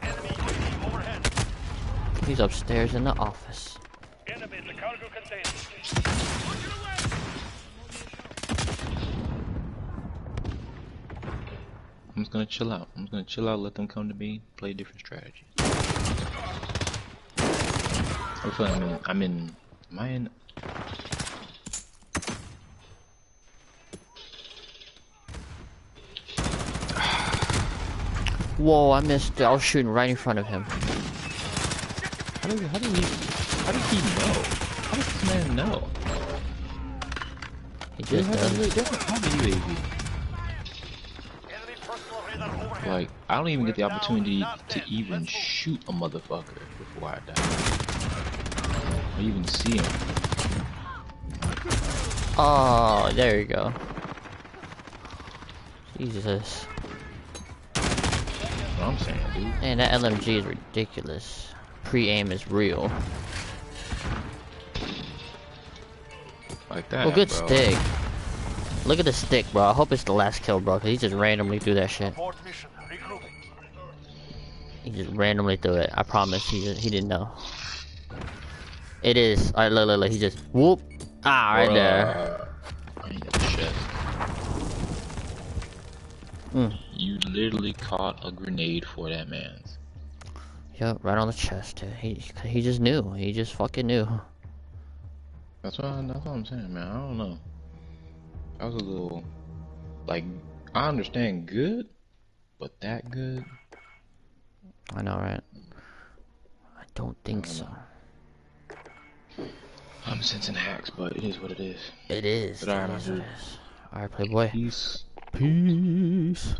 Enemy UAV overhead. He's upstairs in the office. Enemy in the cargo container. I'm just gonna chill out. I'm just gonna chill out, let them come to me, play different strategies. I feel like am I in? Whoa, I missed. I was shooting right in front of him. How did he know? How does this man know? He just does. They don't have a UAV. Enemy personal radar overhead. Like, I don't even get the opportunity to even shoot a motherfucker before I die. Or even see him. Oh, there you go. Jesus. That's what I'm saying, dude. Man, that LMG is ridiculous. Pre-aim is real. Like that. Oh, good bro. stick. Look at the stick, bro. I hope it's the last kill, bro, because he just randomly threw that shit. Abort mission. Regrouping. He just randomly threw it. I promise he didn't know. It is. Alright, look. He just whoop. Ah, right there. I ain't got the shit. You literally caught a grenade for that man's. Yup, right on the chest. Dude. He just knew. He just fucking knew. That's what I'm saying, man. I don't know. That was a little, like, I understand good, but that good? I know, right? I don't think so. I'm sensing hacks, but it is what it is. It is. But alright, my dude. Alright, Playboy. Peace. Peace.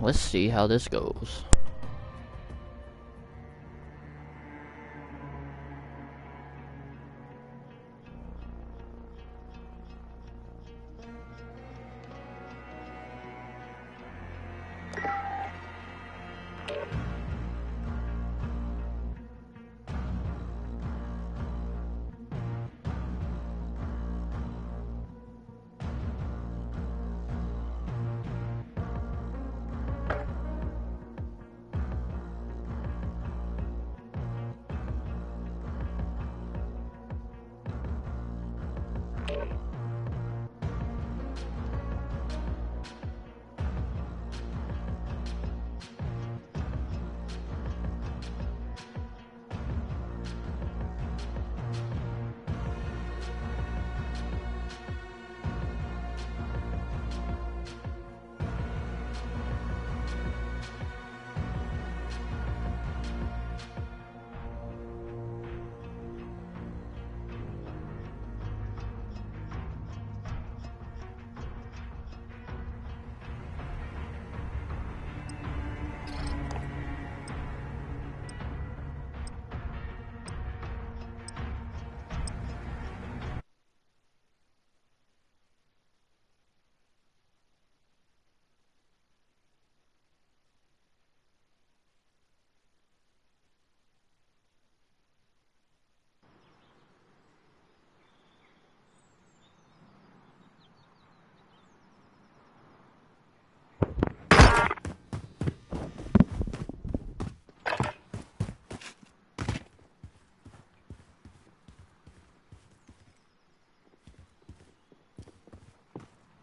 Let's see how this goes.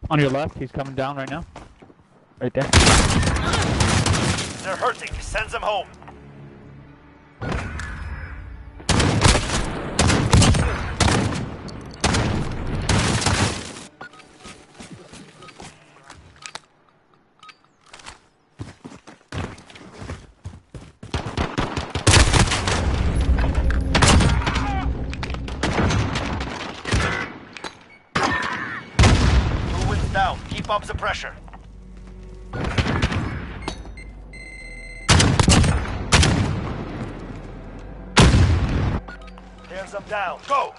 On your left, he's coming down right now. Right there. They're hurting. Send them home. Two wins down. Keep up the pressure. Tear them down. Go!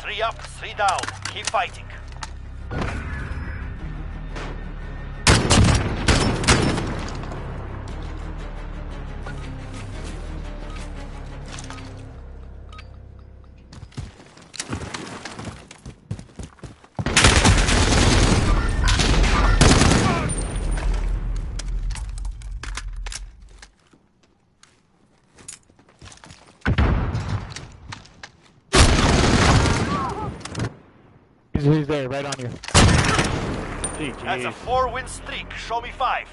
Three up, three down. Keep fighting. He's there, right on you. That's a 4-win streak. Show me 5.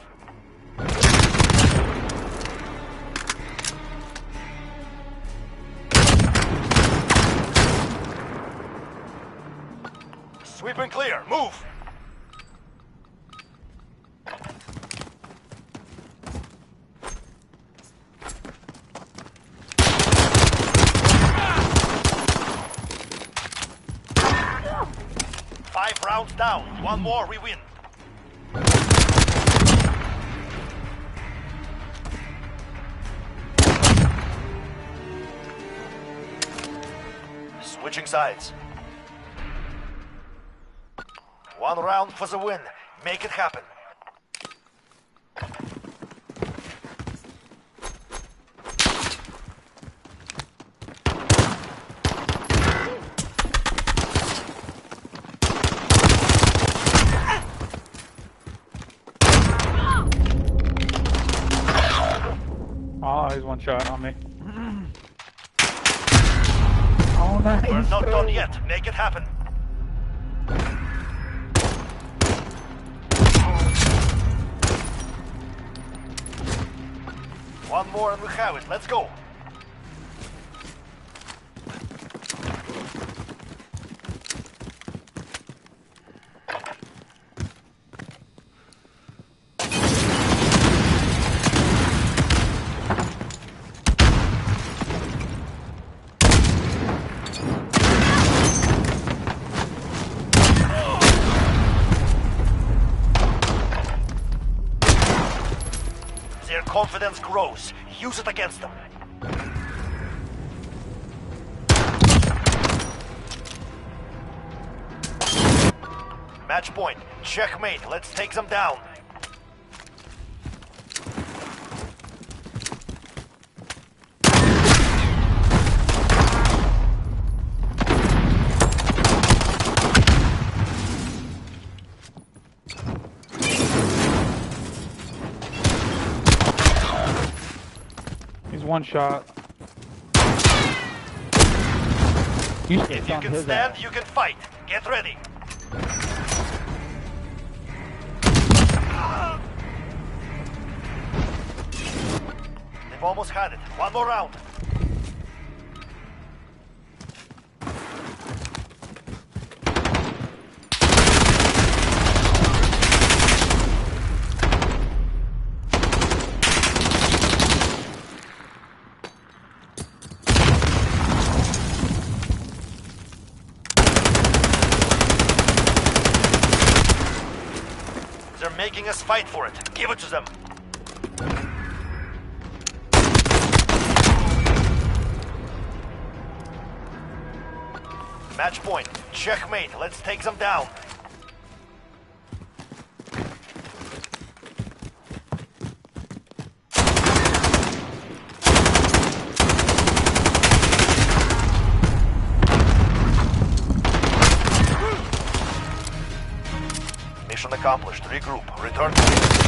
Sweep and clear. Move. Five rounds down. One more, we win. Switching sides. One round for the win. Make it happen. Oh, he's one shot on me. Oh, nice. We're not done yet. Make it happen. One more and we have it. Let's go. Their confidence grows. Use it against them. Match point. Checkmate. Let's take them down. He's one shot. If you can stand, you can fight. Get ready. They've almost had it. One more round. They're making us fight for it. Give it to them. Match point. Checkmate. Let's take them down. Mission Mission accomplished. Regroup. Return to base.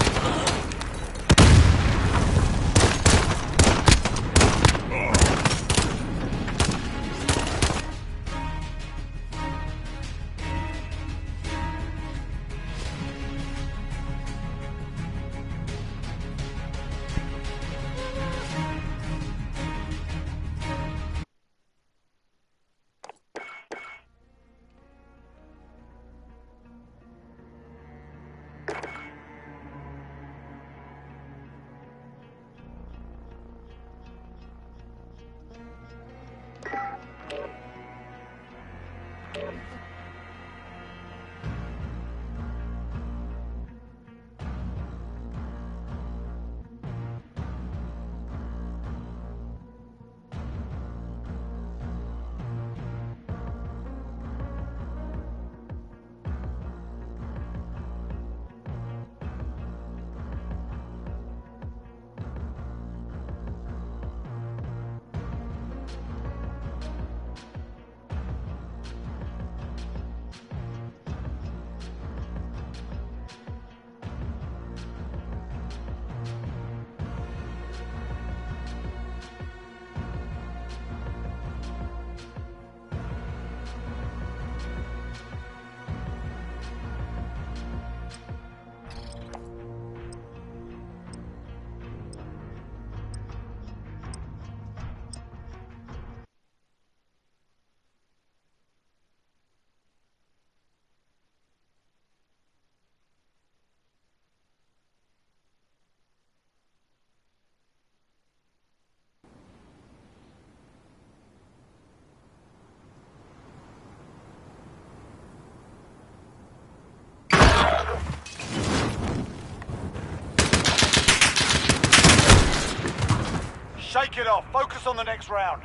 Shake it off. Focus on the next round.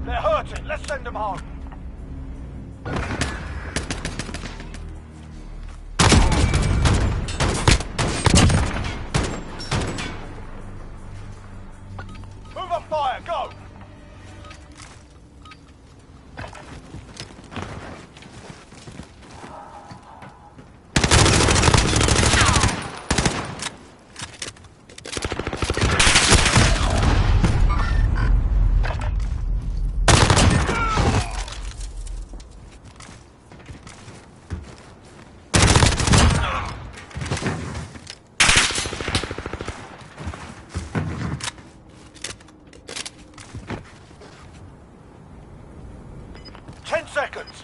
They're hurting. Let's send them home. Move up fire, go! Seconds.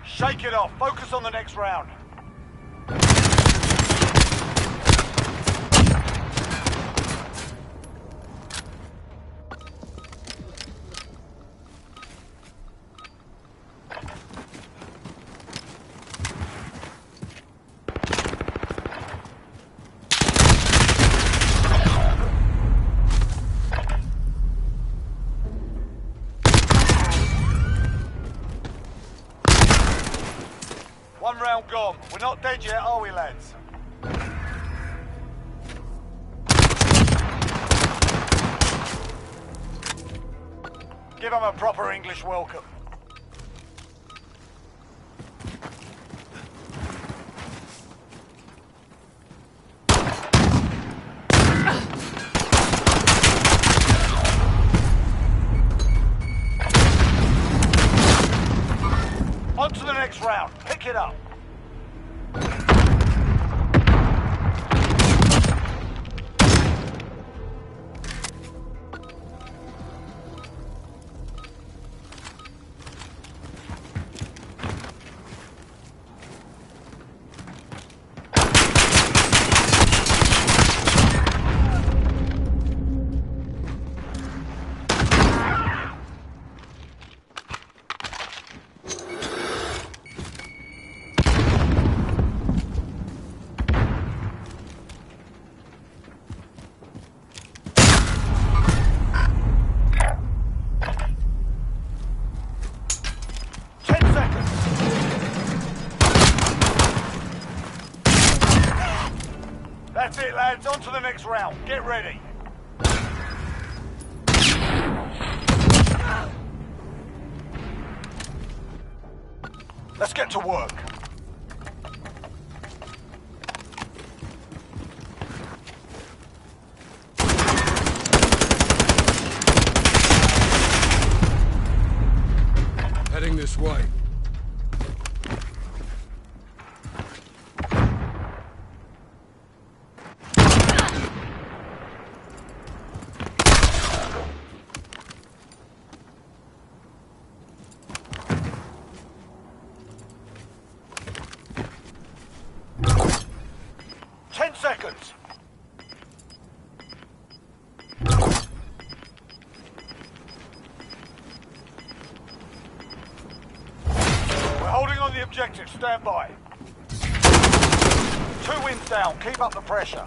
Shake it off. Focus on the next round. One round gone. We're not dead yet, are we, lads? Give them a proper English welcome. On to the next round. Pick it up. That's it, lads. On to the next round. Get ready. Let's get to work. Heading this way. Seconds. We're holding on the objective. Stand by. 2 wins down. Keep up the pressure.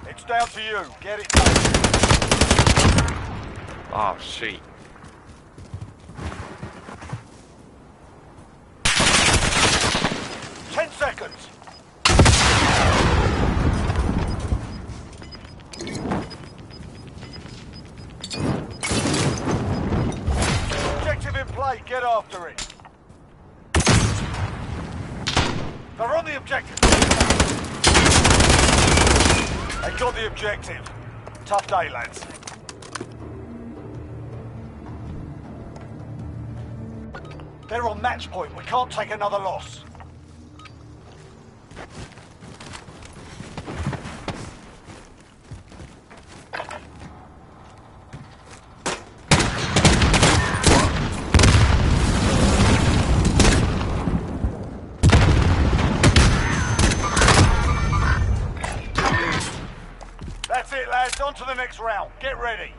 It's down to you. Get it. Oh, shit. Seconds. Objective in play. Get after it. They're on the objective. They got the objective. Tough day, lads. They're on match point. We can't take another loss. That's it, lads. On to the next round. Get ready.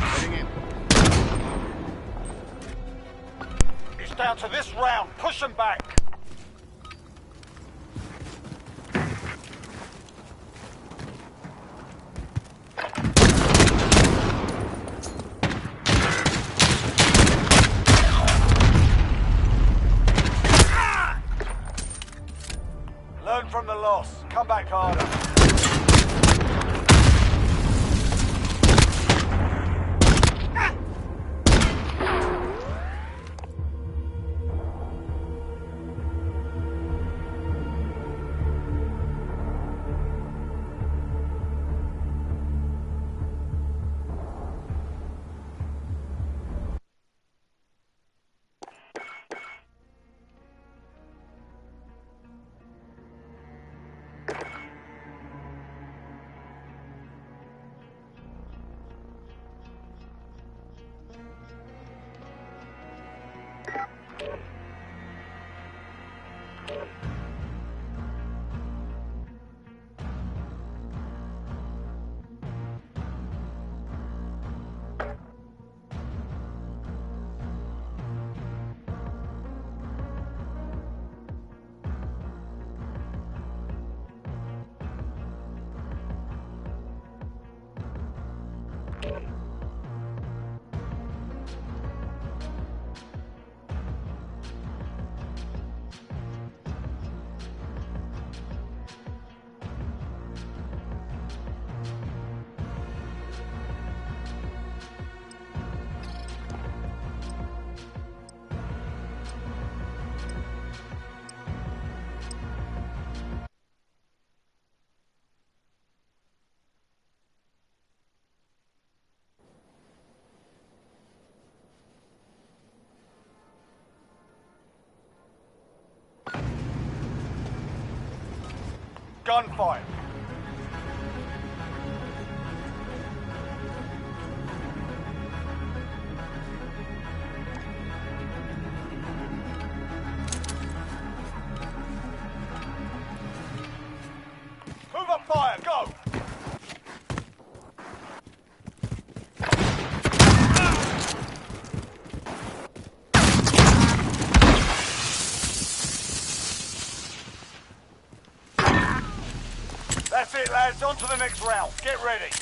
Heading in. It's down to this round. Push them back. Learn from the loss. Come back harder. Gunfire. Move up fire, go! That's it, lads. On to the next round. Get ready.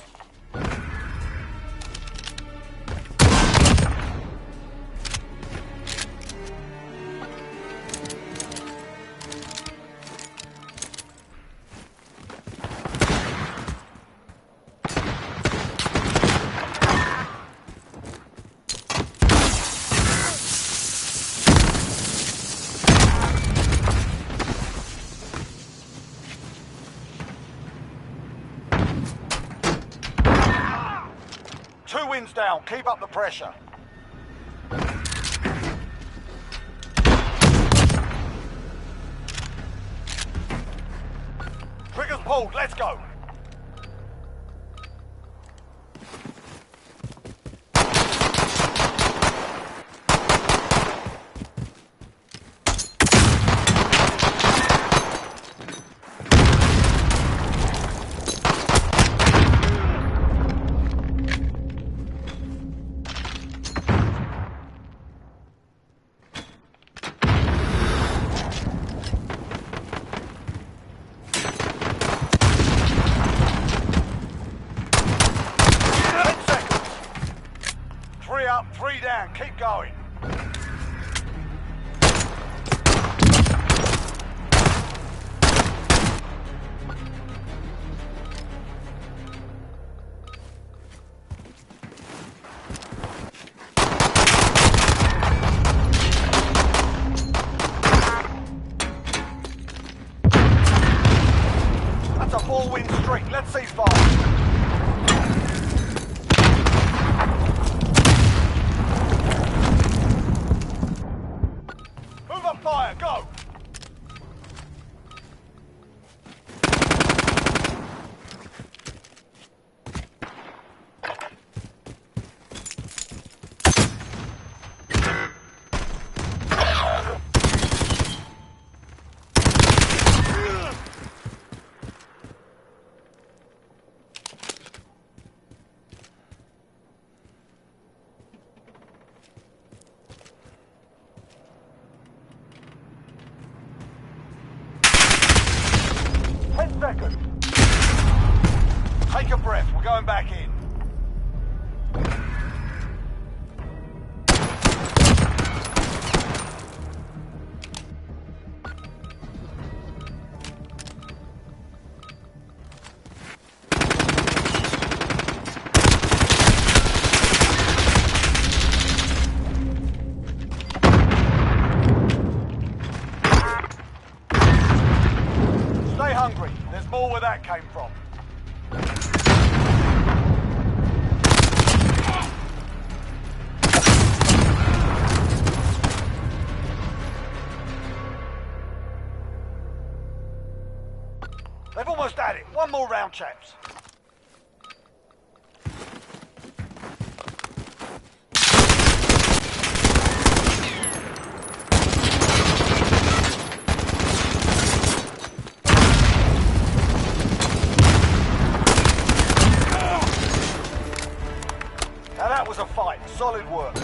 Two wins down. Keep up the pressure. Triggers pulled. Let's go. Up, 3 down. Keep going. That's a 4-win streak. Let's see fast. Fire, go! Seconds. Take a breath, we're going back in. Stay hungry. There's more where that came from. They've almost had it. One more round, chaps. Now that was a fight. Solid work.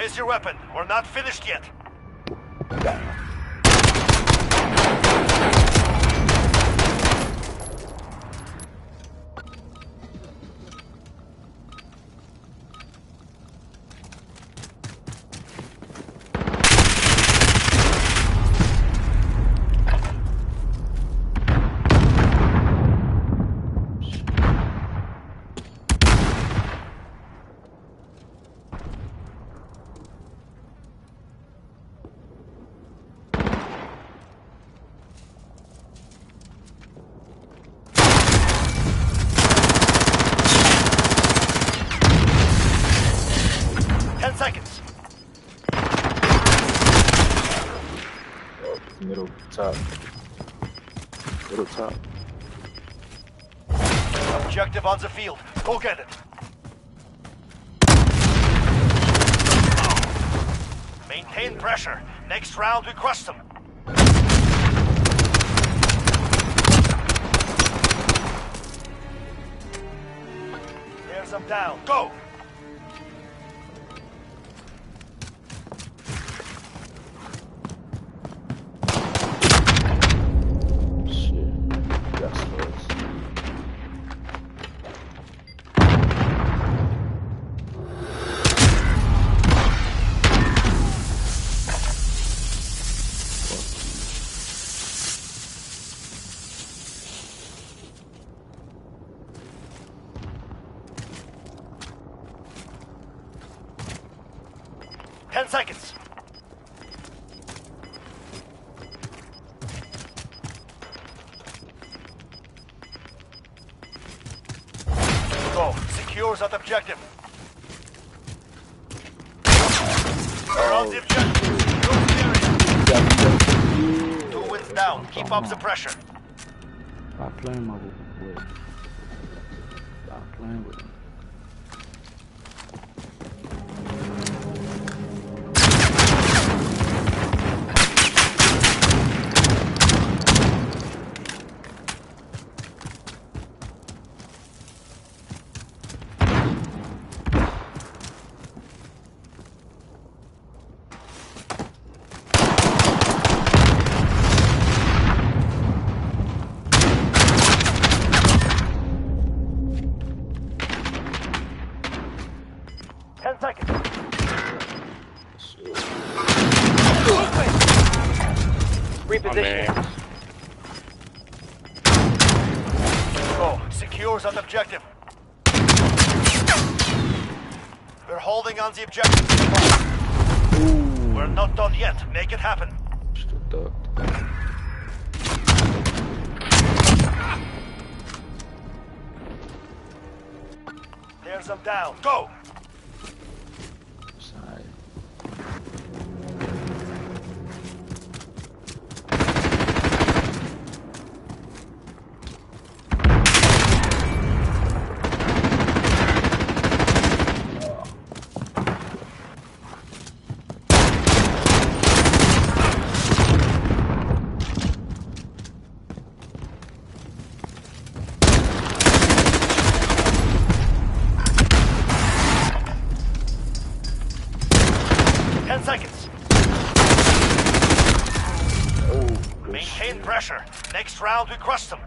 Raise your weapon. We're not finished yet. 10 seconds. Middle top. Middle top. Objective on the field. Go get it. Maintain pressure. Next round, we crush them. There's them down. Go! Shit. That's close. Fuck. 10 seconds. Go. Secures that objective. We're on the objective. Close the area. 2 wins down. Keep up the pressure. Stop playing my boy. Stop playing with him. Repositioning. Go. Secures that objective. We're holding on the objective. We're not done yet. Make it happen. Still ducked. There's them down. Go! Side. Maintain pressure. Next round, we crush them.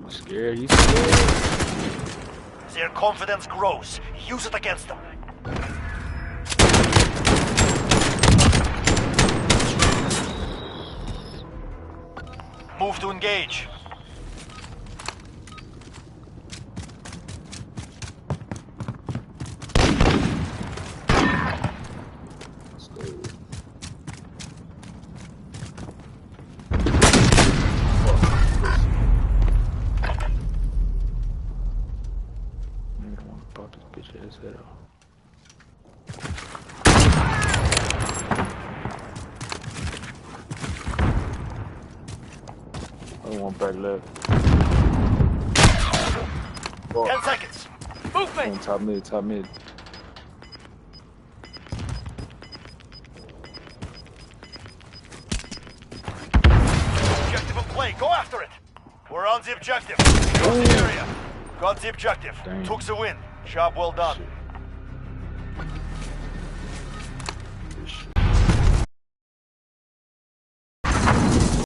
Scared, he's scared. Their confidence grows. Use it against them. Move to engage. One back left. 10 seconds. Movement! One top mid, top mid. Objective in play. Go after it. We're on the objective. Close the area. Got the objective. Damn. Took the win. Job well done. Shit.